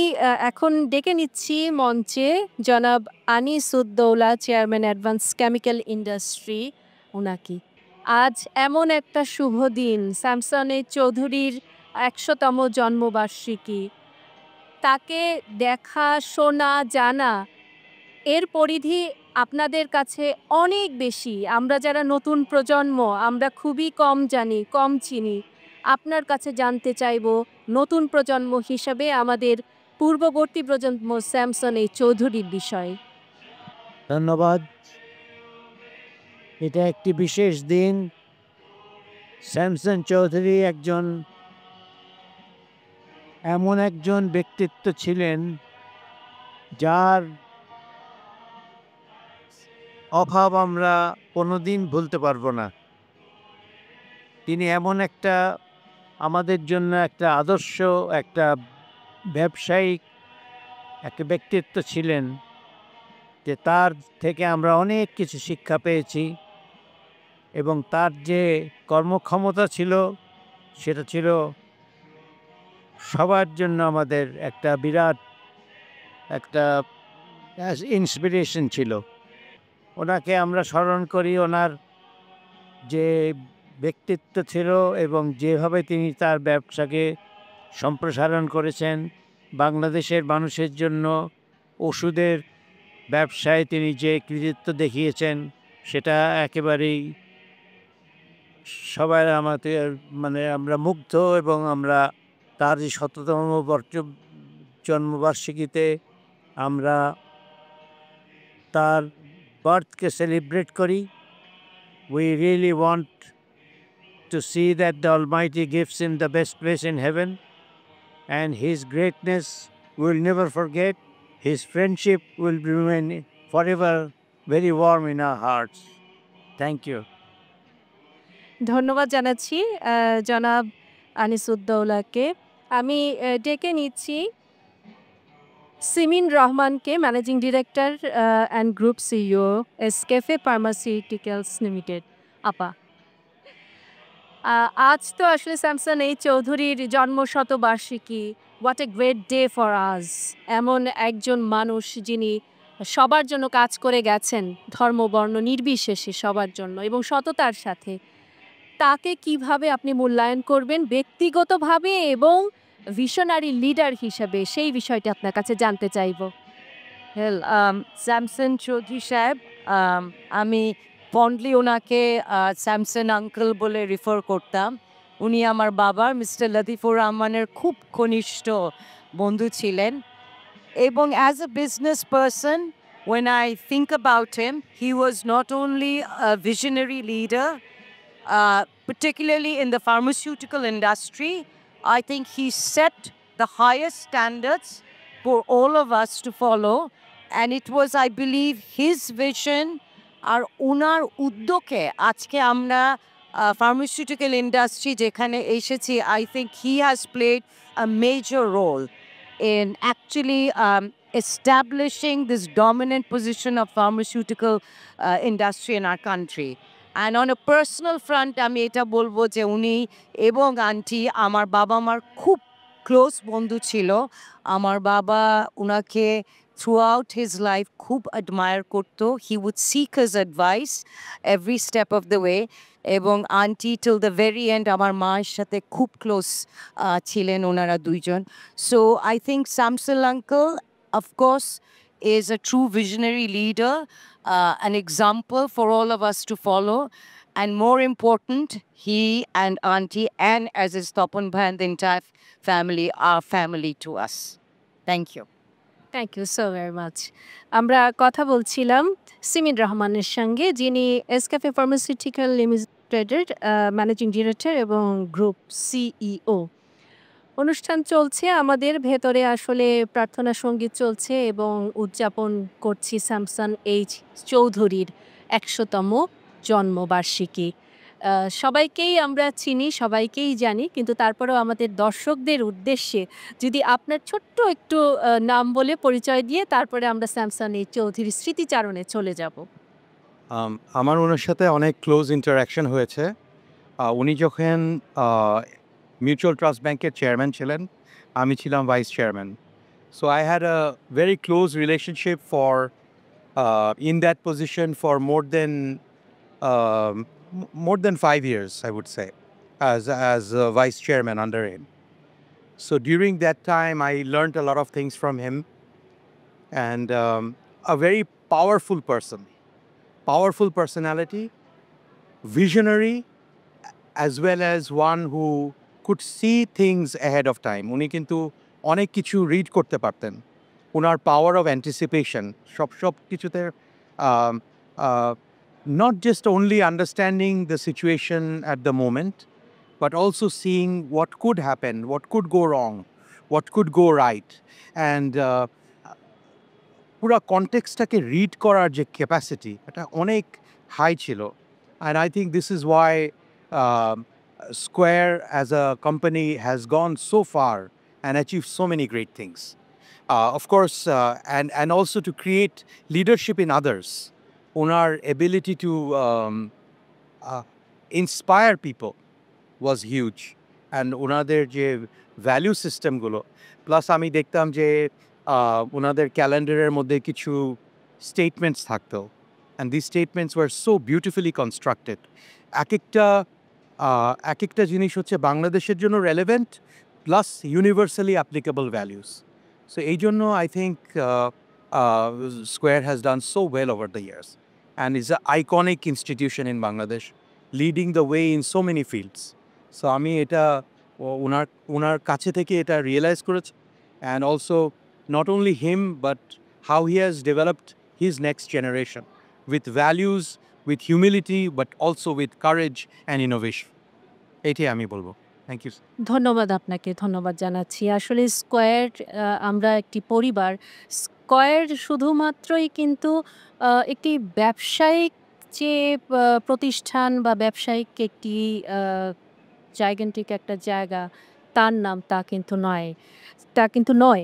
এখন ডেকে নিচ্ছি মঞ্চে জনাব আনিসুদ্দৌলা, চেয়ারম্যান অ্যাডভান্স কেমিক্যাল ইন্ডাস্ট্রি, ওনাকে। আজ এমন একটা শুভ দিন, স্যামসন চৌধুরীর ১০০তম জন্মবার্ষিকী। তাকে দেখা, শোনা, জানা এর পরিধি আপনাদের কাছে অনেক বেশি। আমরা যারা নতুন প্রজন্ম, আমরা খুবই কম জানি, কম চিনি। আপনার কাছে জানতে চাইব নতুন প্রজন্ম হিসাবে আমাদের পূর্ববর্তী প্রজন্ম স্যামসন চৌধুরীর বিষয়ে। ধন্যবাদ। এটা একটি বিশেষ দিন। স্যামসন চৌধুরী এমন একজন ব্যক্তিত্ব ছিলেন যার অভাব আমরা কোনোদিন ভুলতে পারবো না। তিনি এমন আমাদের জন্য একটা আদর্শ, একটা ব্যবসায়িক একটা ব্যক্তিত্ব ছিলেন যে তার থেকে আমরা অনেক কিছু শিক্ষা পেয়েছি এবং তার যে কর্মক্ষমতা ছিল সেটা ছিল সবার জন্য আমাদের একটা বিরাট ইন্সপিরেশন ছিল। ওনাকে আমরা স্মরণ করি ওনার যে ব্যক্তিত্ব ছিল এবং যেভাবে তিনি তার ব্যবসাকে সম্প্রসারণ করেছেন। বাংলাদেশের মানুষের জন্য ওষুধের ব্যবসায় তিনি যে কৃতিত্ব দেখিয়েছেন সেটা একেবারেই সবাই আমাদের আমরা মুগ্ধ এবং আমরা তার যে ১০০তম জন্মবার্ষিকীতে আমরা তার বার্থকে সেলিব্রেট করি। We really want to see that the Almighty gives him the best place in heaven, and his greatness we'll never forget. His friendship will remain forever very warm in our hearts. Thank you. ধন্যবাদ জানাচ্ছি জনাব আনিসুদ্দৌলাকে। আমি ডেকে নিচ্ছি সিমিন রহমানকে, managing director and group CEO Eskayef pharmaceuticals limited. আপা, আজ তো আসলে স্যামসন চৌধুরীর জন্মশতবার্ষিকী। What a great day for us. এমন একজন মানুষ যিনি সবার জন্য কাজ করে গেছেন, ধর্ম বর্ণ নির্বিশেষে সবার জন্য এবং সততার সাথে। তাকে কিভাবে আপনি মূল্যায়ন করবেন ব্যক্তিগতভাবে এবং ভিশনারি লিডার হিসেবে, সেই বিষয়টি আপনার কাছে জানতে চাইব। স্যামসন চৌধুরী সাহেব, আমি ফন্ডলি ওনাকে স্যামসন আঙ্কেল বলে রেফার করতাম। উনি আমার বাবার মিস্টার লতিফুর রহমানের খুব ঘনিষ্ঠ বন্ধু ছিলেন এবং as a business person, when I think about him, he was not only a visionary leader, particularly in the pharmaceutical industry. I think he set the highest standards for all of us to follow, and it was, I believe, his vision আর ওনার উদ্যোগে আজকে আমরা pharmaceutical industry যেখানে এসেছি। I think he has played a major role in actually establishing this dominant position of pharmaceutical industry in our country. And on a personal front, আমি এটা বলবো যে উনি এবং আন্টি আমার বাবা মার খুব ক্লোজ বন্ধু ছিল। আমার বাবা উনাকে throughout his life খুব admire করতো। He would seek his advice every step of the way. এবং aunty till the very end আমার মায়ের সাথে খুব ক্লোজ ছিলেন ওনারা দুইজন। So I think Samson uncle, of course, is a true visionary leader, an example for all of us to follow. And more important, he and auntie and as is Tapan Bhai and the entire family are family to us. Thank you. Thank you so very much. আমরা কথা বলছিলাম সিমিন রহমানের সঙ্গে, যিনি Eskayef pharmaceutical লিমিটেডের managing director এবং group CEO. অনুষ্ঠান চলছে আমাদের ভেতরে, আসলে প্রার্থনা সঙ্গীত চলছে এবং উদযাপন করছি স্যামসন এইচ চৌধুরীর ১০০তম জন্মবার্ষিকী। সবাইকেই আমরা চিনি, সবাইকেই জানি, কিন্তু তারপরেও আমাদের দর্শকদের উদ্দেশ্যে যদি আপনার ছোট্ট একটু নাম বলে পরিচয় দিয়ে তারপরে আমরা স্যামসন এইচ চৌধুরীর স্মৃতিচারণে চলে যাব। আমার ওনার সাথে অনেক ক্লোজ ইন্টারাকশন হয়েছে। উনি যখন মিউচুয়াল ট্রাস্ট ব্যাংকের চেয়ারম্যান ছিলেন, আমি ছিলাম vice chairman. So I had a very close relationship for in that position for more than 5 years, I would say, as vice chairman under him. So during that time, I learned a lot of things from him, and a very powerful personality, visionary, as well as one who could see things ahead of time. উনি কিন্তু অনেক কিছু read করতে পারতেন। ওনার power of anticipation সব কিছুতে, not just only understanding the situation at the moment, but also seeing what could happen, what could go wrong, what could go right, and পুরা কনটেক্সটটাকে read করার যে ক্যাপাসিটি, এটা অনেক হাই ছিল। And I think this is Y Square as a company has gone so far and achieved so many great things. Of course, and also to create leadership in others. Onar ability to inspire people was huge, and ওনাদের যে value সিস্টেমগুলো, plus আমি দেখতাম যে ওনাদের ক্যালেন্ডারের মধ্যে কিছু স্টেটমেন্টস থাকতো, and this statements were so beautifully constructed. এক একটা জিনিস হচ্ছে বাংলাদেশের জন্য relevant, plus universally applicable values. So এই জন্য I think Square has done so well over the years and is an iconic institution in Bangladesh, leading the way in so many fields. So আমি এটা ওনার কাছে থেকে এটা realise করেছি, and also not only him but how he has developed his next generation with values, with humility, but also with courage and innovation. এটাই আমি বলবো। Thank you. ধন্যবাদ আপনাকে, ধন্যবাদ জানাচ্ছি। আসলে স্কয়ার, আমরা একটি পরিবার। স্কয়ার শুধুমাত্রই কিন্তু একটি ব্যবসায়িক যে প্রতিষ্ঠান বা ব্যবসায়িক একটি জাইগেন্টিক একটা জায়গা, তার নাম তা কিন্তু নয়।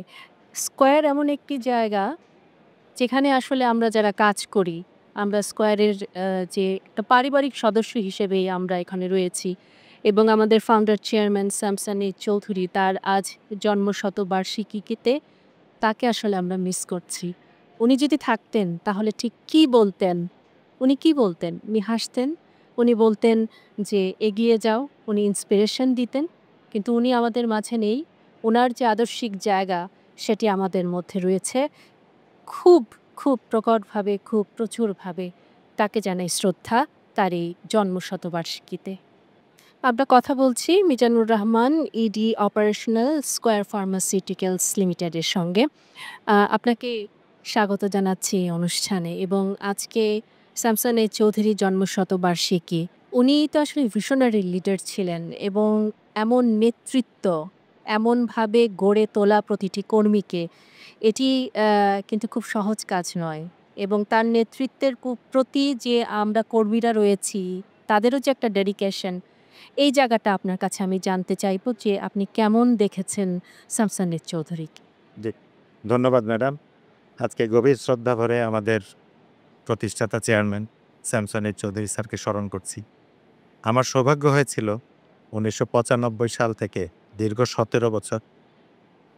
স্কয়ার এমন একটি জায়গা যেখানে আসলে আমরা যারা কাজ করি, আমরা স্কয়ারের যে একটা পারিবারিক সদস্য হিসেবেই আমরা এখানে রয়েছি। এবং আমাদের founder chairman Samson H Chowdhury, তার আজ জন্মশতবার্ষিকীতে তাকে আসলে আমরা মিস করছি। উনি যদি থাকতেন তাহলে ঠিক কী বলতেন? উনি হাসতেন, উনি বলতেন যে এগিয়ে যাও, উনি ইন্সপিরেশন দিতেন। কিন্তু উনি আমাদের মাঝে নেই। ওনার যে আদর্শিক জায়গা সেটি আমাদের মধ্যে রয়েছে। খুব প্রকটভাবে, খুব প্রচুরভাবে তাকে জানাই শ্রদ্ধা তার এই জন্মশতবার্ষিকীতে। আমরা কথা বলছি Mizanur Rahman, ED operational, Square pharmaceuticals লিমিটেডের সঙ্গে। আপনাকে স্বাগত জানাচ্ছি এই অনুষ্ঠানে। এবং আজকে স্যামসন এইচ চৌধুরীর জন্মশতবার্ষিকী। উনি তো আসলে ভিশনারি লিডার ছিলেন, এবং এমন নেতৃত্ব, এমনভাবে গড়ে তোলা প্রতিটি কর্মীকে, এটি কিন্তু খুব সহজ কাজ নয়। এবং তার নেতৃত্বের প্রতি যে আমরা কর্মীরা রয়েছি, তাদেরও যে একটা ডেডিকেশন, এই জায়গাটা আপনার কাছে আমি জানতে চাইব যে আপনি কেমন দেখেছেন স্যামসন এইচ চৌধুরীকে? জি, ধন্যবাদ ম্যাডাম। আজকে গভীর শ্রদ্ধা ভরে আমাদের প্রতিষ্ঠাতা চেয়ারম্যান স্যামসন এইচ চৌধুরী স্যারকে স্মরণ করছি। আমার সৌভাগ্য হয়েছিল 1995 সাল থেকে দীর্ঘ 17 বছর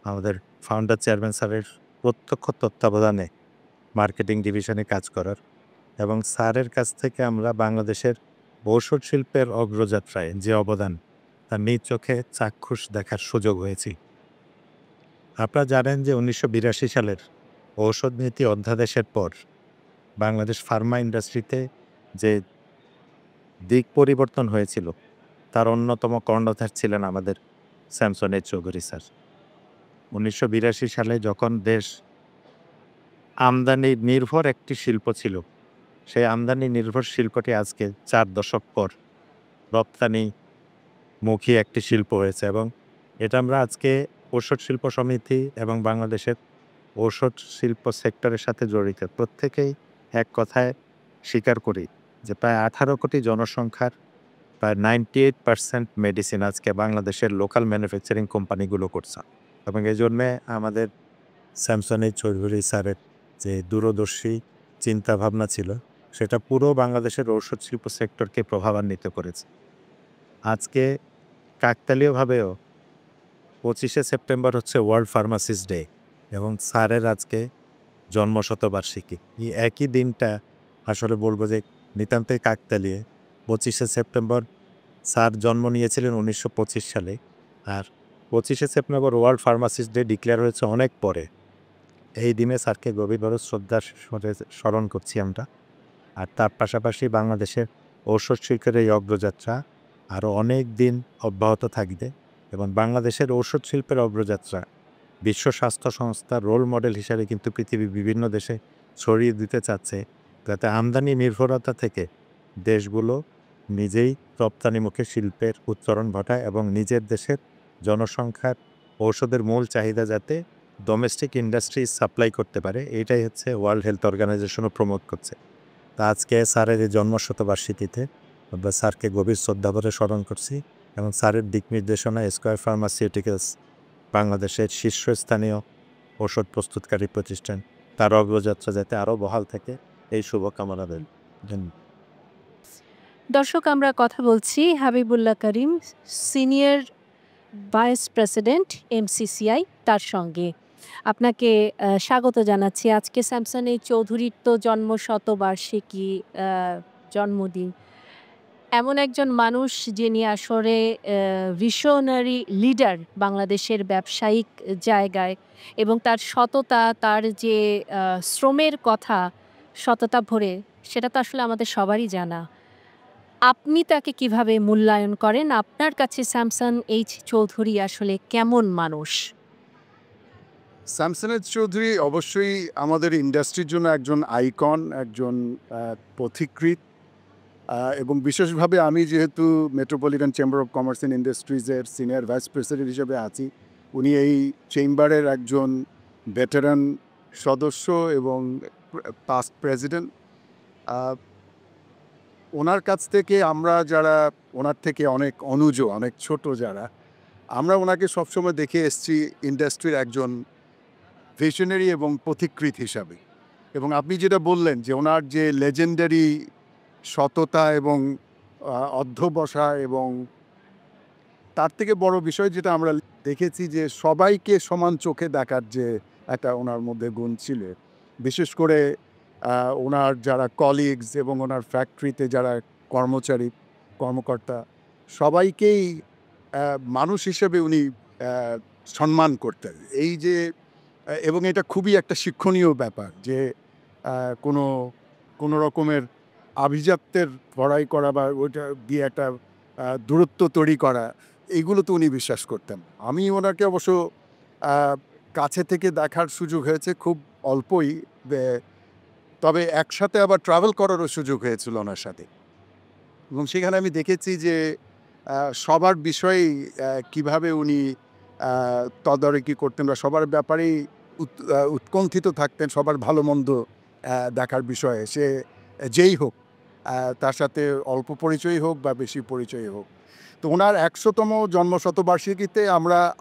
আমাদের ফাউন্ডার চেয়ারম্যান স্যারের প্রত্যক্ষ তত্ত্বাবধানে মার্কেটিং ডিভিশনে কাজ করার, এবং স্যারের কাছ থেকে আমরা বাংলাদেশের ঔষধ শিল্পের অগ্রযাত্রায় যে অবদান, তা নিজ চোখে চাক্ষুষ দেখার সুযোগ হয়েছি। আপনারা জানেন যে 1982 সালের ঔষধ নীতি অধ্যাদেশের পর বাংলাদেশ ফার্মা ইন্ডাস্ট্রিতে যে দিক পরিবর্তন হয়েছিল, তার অন্যতম কর্ণধার ছিলেন আমাদের স্যামসন এইচ চৌধুরী স্যার। 1982 সালে যখন দেশ আমদানি নির্ভর একটি শিল্প ছিল, সেই আমদানি নির্ভর শিল্পটি আজকে 4 দশক পর রপ্তানিমুখী একটি শিল্প হয়েছে এবং এটা আমরা আজকে ঔষধ শিল্প সমিতি এবং বাংলাদেশের ঔষধ শিল্প সেক্টরের সাথে জড়িত প্রত্যেকেই এক কথায় স্বীকার করি যে প্রায় 18 কোটি জনসংখ্যার প্রায় 98% মেডিসিন আজকে বাংলাদেশের লোকাল ম্যানুফ্যাকচারিং কোম্পানিগুলো করছে এবং এই জন্যে আমাদের স্যামসন এইচ চৌধুরী স্যারের যে দূরদর্শী চিন্তাভাবনা ছিল সেটা পুরো বাংলাদেশের ঔষধ শিল্প সেক্টরকে প্রভাবান্বিত করেছে। আজকে কাকতালীয়ভাবেও 25শে সেপ্টেম্বর হচ্ছে ওয়ার্ল্ড ফার্মাসিস্ট ডে এবং স্যারের আজকে জন্মশতবার্ষিকী। এই একই দিনটা আসলে বলবো যে নিতান্তই কাকতালীয়। 25শে সেপ্টেম্বর স্যার জন্ম নিয়েছিলেন 1925 সালে, আর 25শে September world pharmacist day declare হয়েছে অনেক পরে। এই দিনে স্যারকে গভীরভাবে শ্রদ্ধার সঙ্গে স্মরণ করছি আমরা। আর তার পাশাপাশি বাংলাদেশের ঔষধ শিল্পের এই অগ্রযাত্রা আরও অনেক দিন অব্যাহত থাকবে এবং বাংলাদেশের ঔষধ শিল্পের অগ্রযাত্রা বিশ্ব স্বাস্থ্য সংস্থার রোল মডেল হিসাবে কিন্তু পৃথিবীর বিভিন্ন দেশে ছড়িয়ে দিতে চাচ্ছে, যাতে আমদানি নির্ভরতা থেকে দেশগুলো নিজেই রপ্তানিমুখী শিল্পের উত্তরণ ঘটায় এবং নিজের দেশের জনসংখ্যার ঔষধের মূল চাহিদা যাতে ডোমেস্টিক ইন্ডাস্ট্রি সাপ্লাই করতে পারে, এইটাই হচ্ছে ওয়ার্ল্ড হেলথ অর্গানাইজেশনও প্রমোট করছে। তা আজকে স্যারের এই জন্মশতবার্ষিকীতে আমরা স্যারকে গভীর শ্রদ্ধাভরে স্মরণ করছি এবং স্যারের দিক নির্দেশনায় স্কয়ার ফার্মাসিউটিক্যালস বাংলাদেশের শীর্ষস্থানীয় ওষুধ প্রস্তুতকারী প্রতিষ্ঠান, তার অগ্রযাত্রা যাতে আরও বহাল থাকে এই শুভকামনা দেন। দর্শক, আমরা কথা বলছি হাবিবুল্লাহ করিম, সিনিয়র ভাইস প্রেসিডেন্ট MCCI, তার সঙ্গে। আপনাকে স্বাগত জানাচ্ছি। আজকে স্যামসন এইচ চৌধুরীর তো জন্মশতবার্ষিকী, জন্মদিন। এমন একজন মানুষ যিনি আসলে ভিশনারি লিডার বাংলাদেশের ব্যবসায়িক জায়গায়, এবং তার সততা, তার যে শ্রমের কথা সততা ভরে, সেটা তো আসলে আমাদের সবারই জানা। আপনি তাকে কিভাবে মূল্যায়ন করেন? আপনার কাছে স্যামসন এইচ চৌধুরী আসলে কেমন মানুষ? স্যামসন এইচ চৌধুরী অবশ্যই আমাদের ইন্ডাস্ট্রির জন্য একজন আইকন, একজন পথিকৃৎ, এবং বিশেষভাবে আমি যেহেতু metropolitan chamber of commerce and ইন্ডাস্ট্রিজের সিনিয়র ভাইস প্রেসিডেন্ট হিসেবে আছি, উনি এই চেম্বারের একজন ভেটেরান সদস্য এবং পাস্ট প্রেসিডেন্ট। ওনার কাছ থেকে আমরা যারা ওনার থেকে অনেক অনুজ, অনেক ছোট যারা, আমরা ওনাকে সবসময় দেখে এসেছি ইন্ডাস্ট্রির একজন ভিশনারি এবং পথিকৃৎ হিসাবে। এবং আপনি যেটা বললেন যে ওনার যে লেজেন্ডারি সততা এবং অধ্যবসা, এবং তার থেকে বড় বিষয় যেটা আমরা দেখেছি যে সবাইকে সমান চোখে দেখার যে একটা ওনার মধ্যে গুণ ছিল, বিশেষ করে ওনার যারা কলিগস এবং ওনার ফ্যাক্টরিতে যারা কর্মকর্তা সবাইকেই মানুষ হিসেবে উনি সম্মান করতেন। এই যে, এবং এটা খুবই একটা শিক্ষণীয় ব্যাপার যে কোনো রকমের আভিজাত্যের বড়াই করা বা ওইটা দিয়ে একটা দূরত্ব তৈরি করা, এইগুলো তো উনি বিশ্বাস করতেন। আমি ওনাকে অবশ্য কাছে থেকে দেখার সুযোগ হয়েছে, খুব অল্পই, তবে একসাথে আবার ট্রাভেল করারও সুযোগ হয়েছিল ওনার সাথে। এবং সেখানে আমি দেখেছি যে সবার বিষয়েই কিভাবে উনি তদারকি করতেন বা সবার ব্যাপারেই উৎকণ্ঠিত থাকতেন, সবার ভালো মন্দ দেখার বিষয়ে, সে যেই হোক, তার সাথে অল্প পরিচয় হোক বা বেশি পরিচয় হোক। তো ওনার 100তম জন্মশতবার্ষিকীতে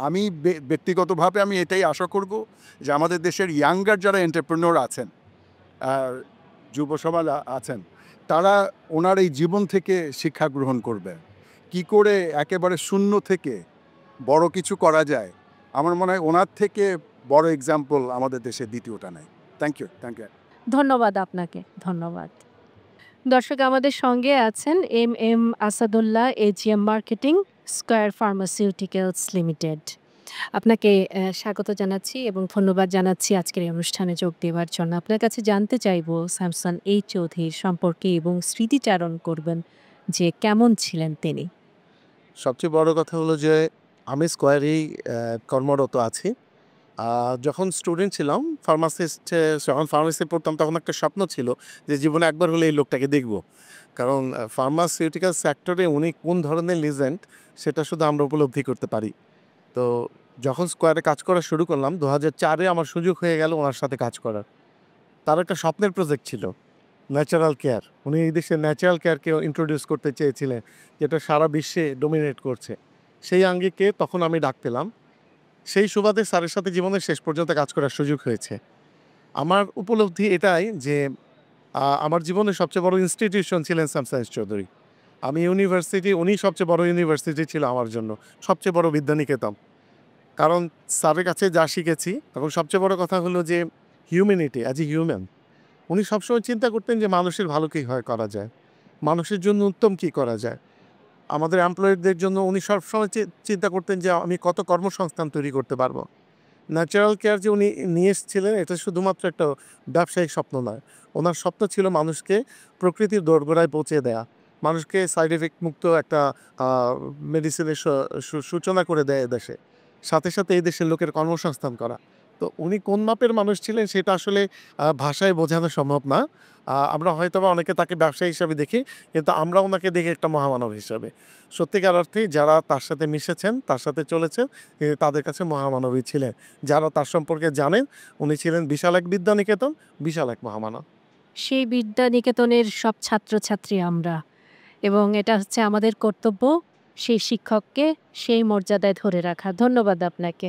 আমি ব্যক্তিগতভাবে আমি এটাই আশা করব যে আমাদের দেশের ইয়াঙ্গার যারা এন্টারপ্রেনিউর আছেন, যুব সমাজ আছেন, তারা ওনার এই জীবন থেকে শিক্ষা গ্রহণ করবেন, কি করে একেবারে শূন্য থেকে বড় কিছু করা যায়। আমার মনে হয় ওনার থেকে বড় এক্সাম্পল আমাদের দেশে দ্বিতীয়টা নাই। Thank you. ধন্যবাদ আপনাকে, ধন্যবাদ। দর্শক, আমাদের সঙ্গে আছেন MM Asadullah, AGM marketing, Square Pharmaceuticals Limited. আপনাকে স্বাগত জানাচ্ছি এবং ধন্যবাদ জানাচ্ছি আজকের এই অনুষ্ঠানে যোগ দেওয়ার জন্য। আপনার কাছে জানতে চাইব স্যামসন এইচ চৌধুরীর সম্পর্কে এবং স্মৃতিচারণ করবেন যে কেমন ছিলেন তিনি। সবচেয়ে বড় কথা হলো যে আমি স্কয়ারেই কর্মরত আছি যখন স্টুডেন্ট ছিলাম যখন ফার্মাসি পড়তাম তখন একটা স্বপ্ন ছিল যে জীবনে একবার হলে এই লোকটাকে দেখব। কারণ ফার্মাসিউটিক্যাল সেক্টরে উনি কোন ধরনের লিজেন্ড সেটা শুধু আমরা উপলব্ধি করতে পারি। তো যখন স্কোয়ারে কাজ করা শুরু করলাম 2004-এ আমার সুযোগ হয়ে গেল ওনার সাথে কাজ করার। তার একটা স্বপ্নের প্রজেক্ট ছিল ন্যাচারাল কেয়ার। উনি এই দেশের ন্যাচারাল কেয়ারকে ইন্ট্রোডিউস করতে চেয়েছিলেন, যেটা সারা বিশ্বে ডোমিনেট করছে। সেই আঙ্গিকে তখন আমি ডাক পেলাম। সেই সুবাদে স্যারের সাথে জীবনের শেষ পর্যন্ত কাজ করার সুযোগ হয়েছে। আমার উপলব্ধি এটাই যে আমার জীবনের সবচেয়ে বড় ইনস্টিটিউশন ছিলেন স্যামসন এস চৌধুরী। উনি সবচেয়ে বড় ইউনিভার্সিটি ছিল আমার জন্য, সবচেয়ে বড় বিদ্যানিকেতন। কারণ স্যারের কাছে যা শিখেছি, তখন সবচেয়ে বড় কথা হলো যে হিউম্যানিটি অ্যাজ এ হিউম্যান। উনি সবসময় চিন্তা করতেন যে মানুষের ভালো কী হয় করা যায়, মানুষের জন্য উত্তম কী করা যায়। আমাদের এমপ্লয়িদের জন্য উনি সবসময় চিন্তা করতেন যে আমি কত কর্মসংস্থান তৈরি করতে পারবো। ন্যাচারাল কেয়ার যে উনি নিয়ে এসেছিলেন এটা শুধুমাত্র একটা ব্যবসায়িক স্বপ্ন নয়, ওনার স্বপ্ন ছিল মানুষকে প্রকৃতির দোরগোড়ায় পৌঁছে দেয়া, মানুষকে সাইড এফেক্ট মুক্ত একটা মেডিসিনের সূচনা করে দেয় দেশে, সাথে সাথে এই দেশের লোকের কর্মসংস্থান করা। তো উনি কোন মাপের মানুষ ছিলেন সেটা আসলে ভাষায় বোঝানো সম্ভব না। আমরা হয়তোবা অনেকে তাকে ব্যবসায়ী হিসাবে দেখি, কিন্তু আমরা ওনাকে দেখি একটা মহামানব হিসাবে। সত্যিকার অর্থেই যারা তার সাথে মিশেছেন, তার সাথে চলেছেন, তাদের কাছে মহামানবই ছিলেন। যারা তার সম্পর্কে জানেন, উনি ছিলেন বিশাল এক বিদ্যানিকেতন, বিশাল এক মহামানব। সেই বিদ্যানিকেতনের সব ছাত্রছাত্রী আমরা, এবং এটা হচ্ছে আমাদের কর্তব্য সেই শিক্ষককে সেই মর্যাদায় ধরে রাখা। ধন্যবাদ আপনাকে।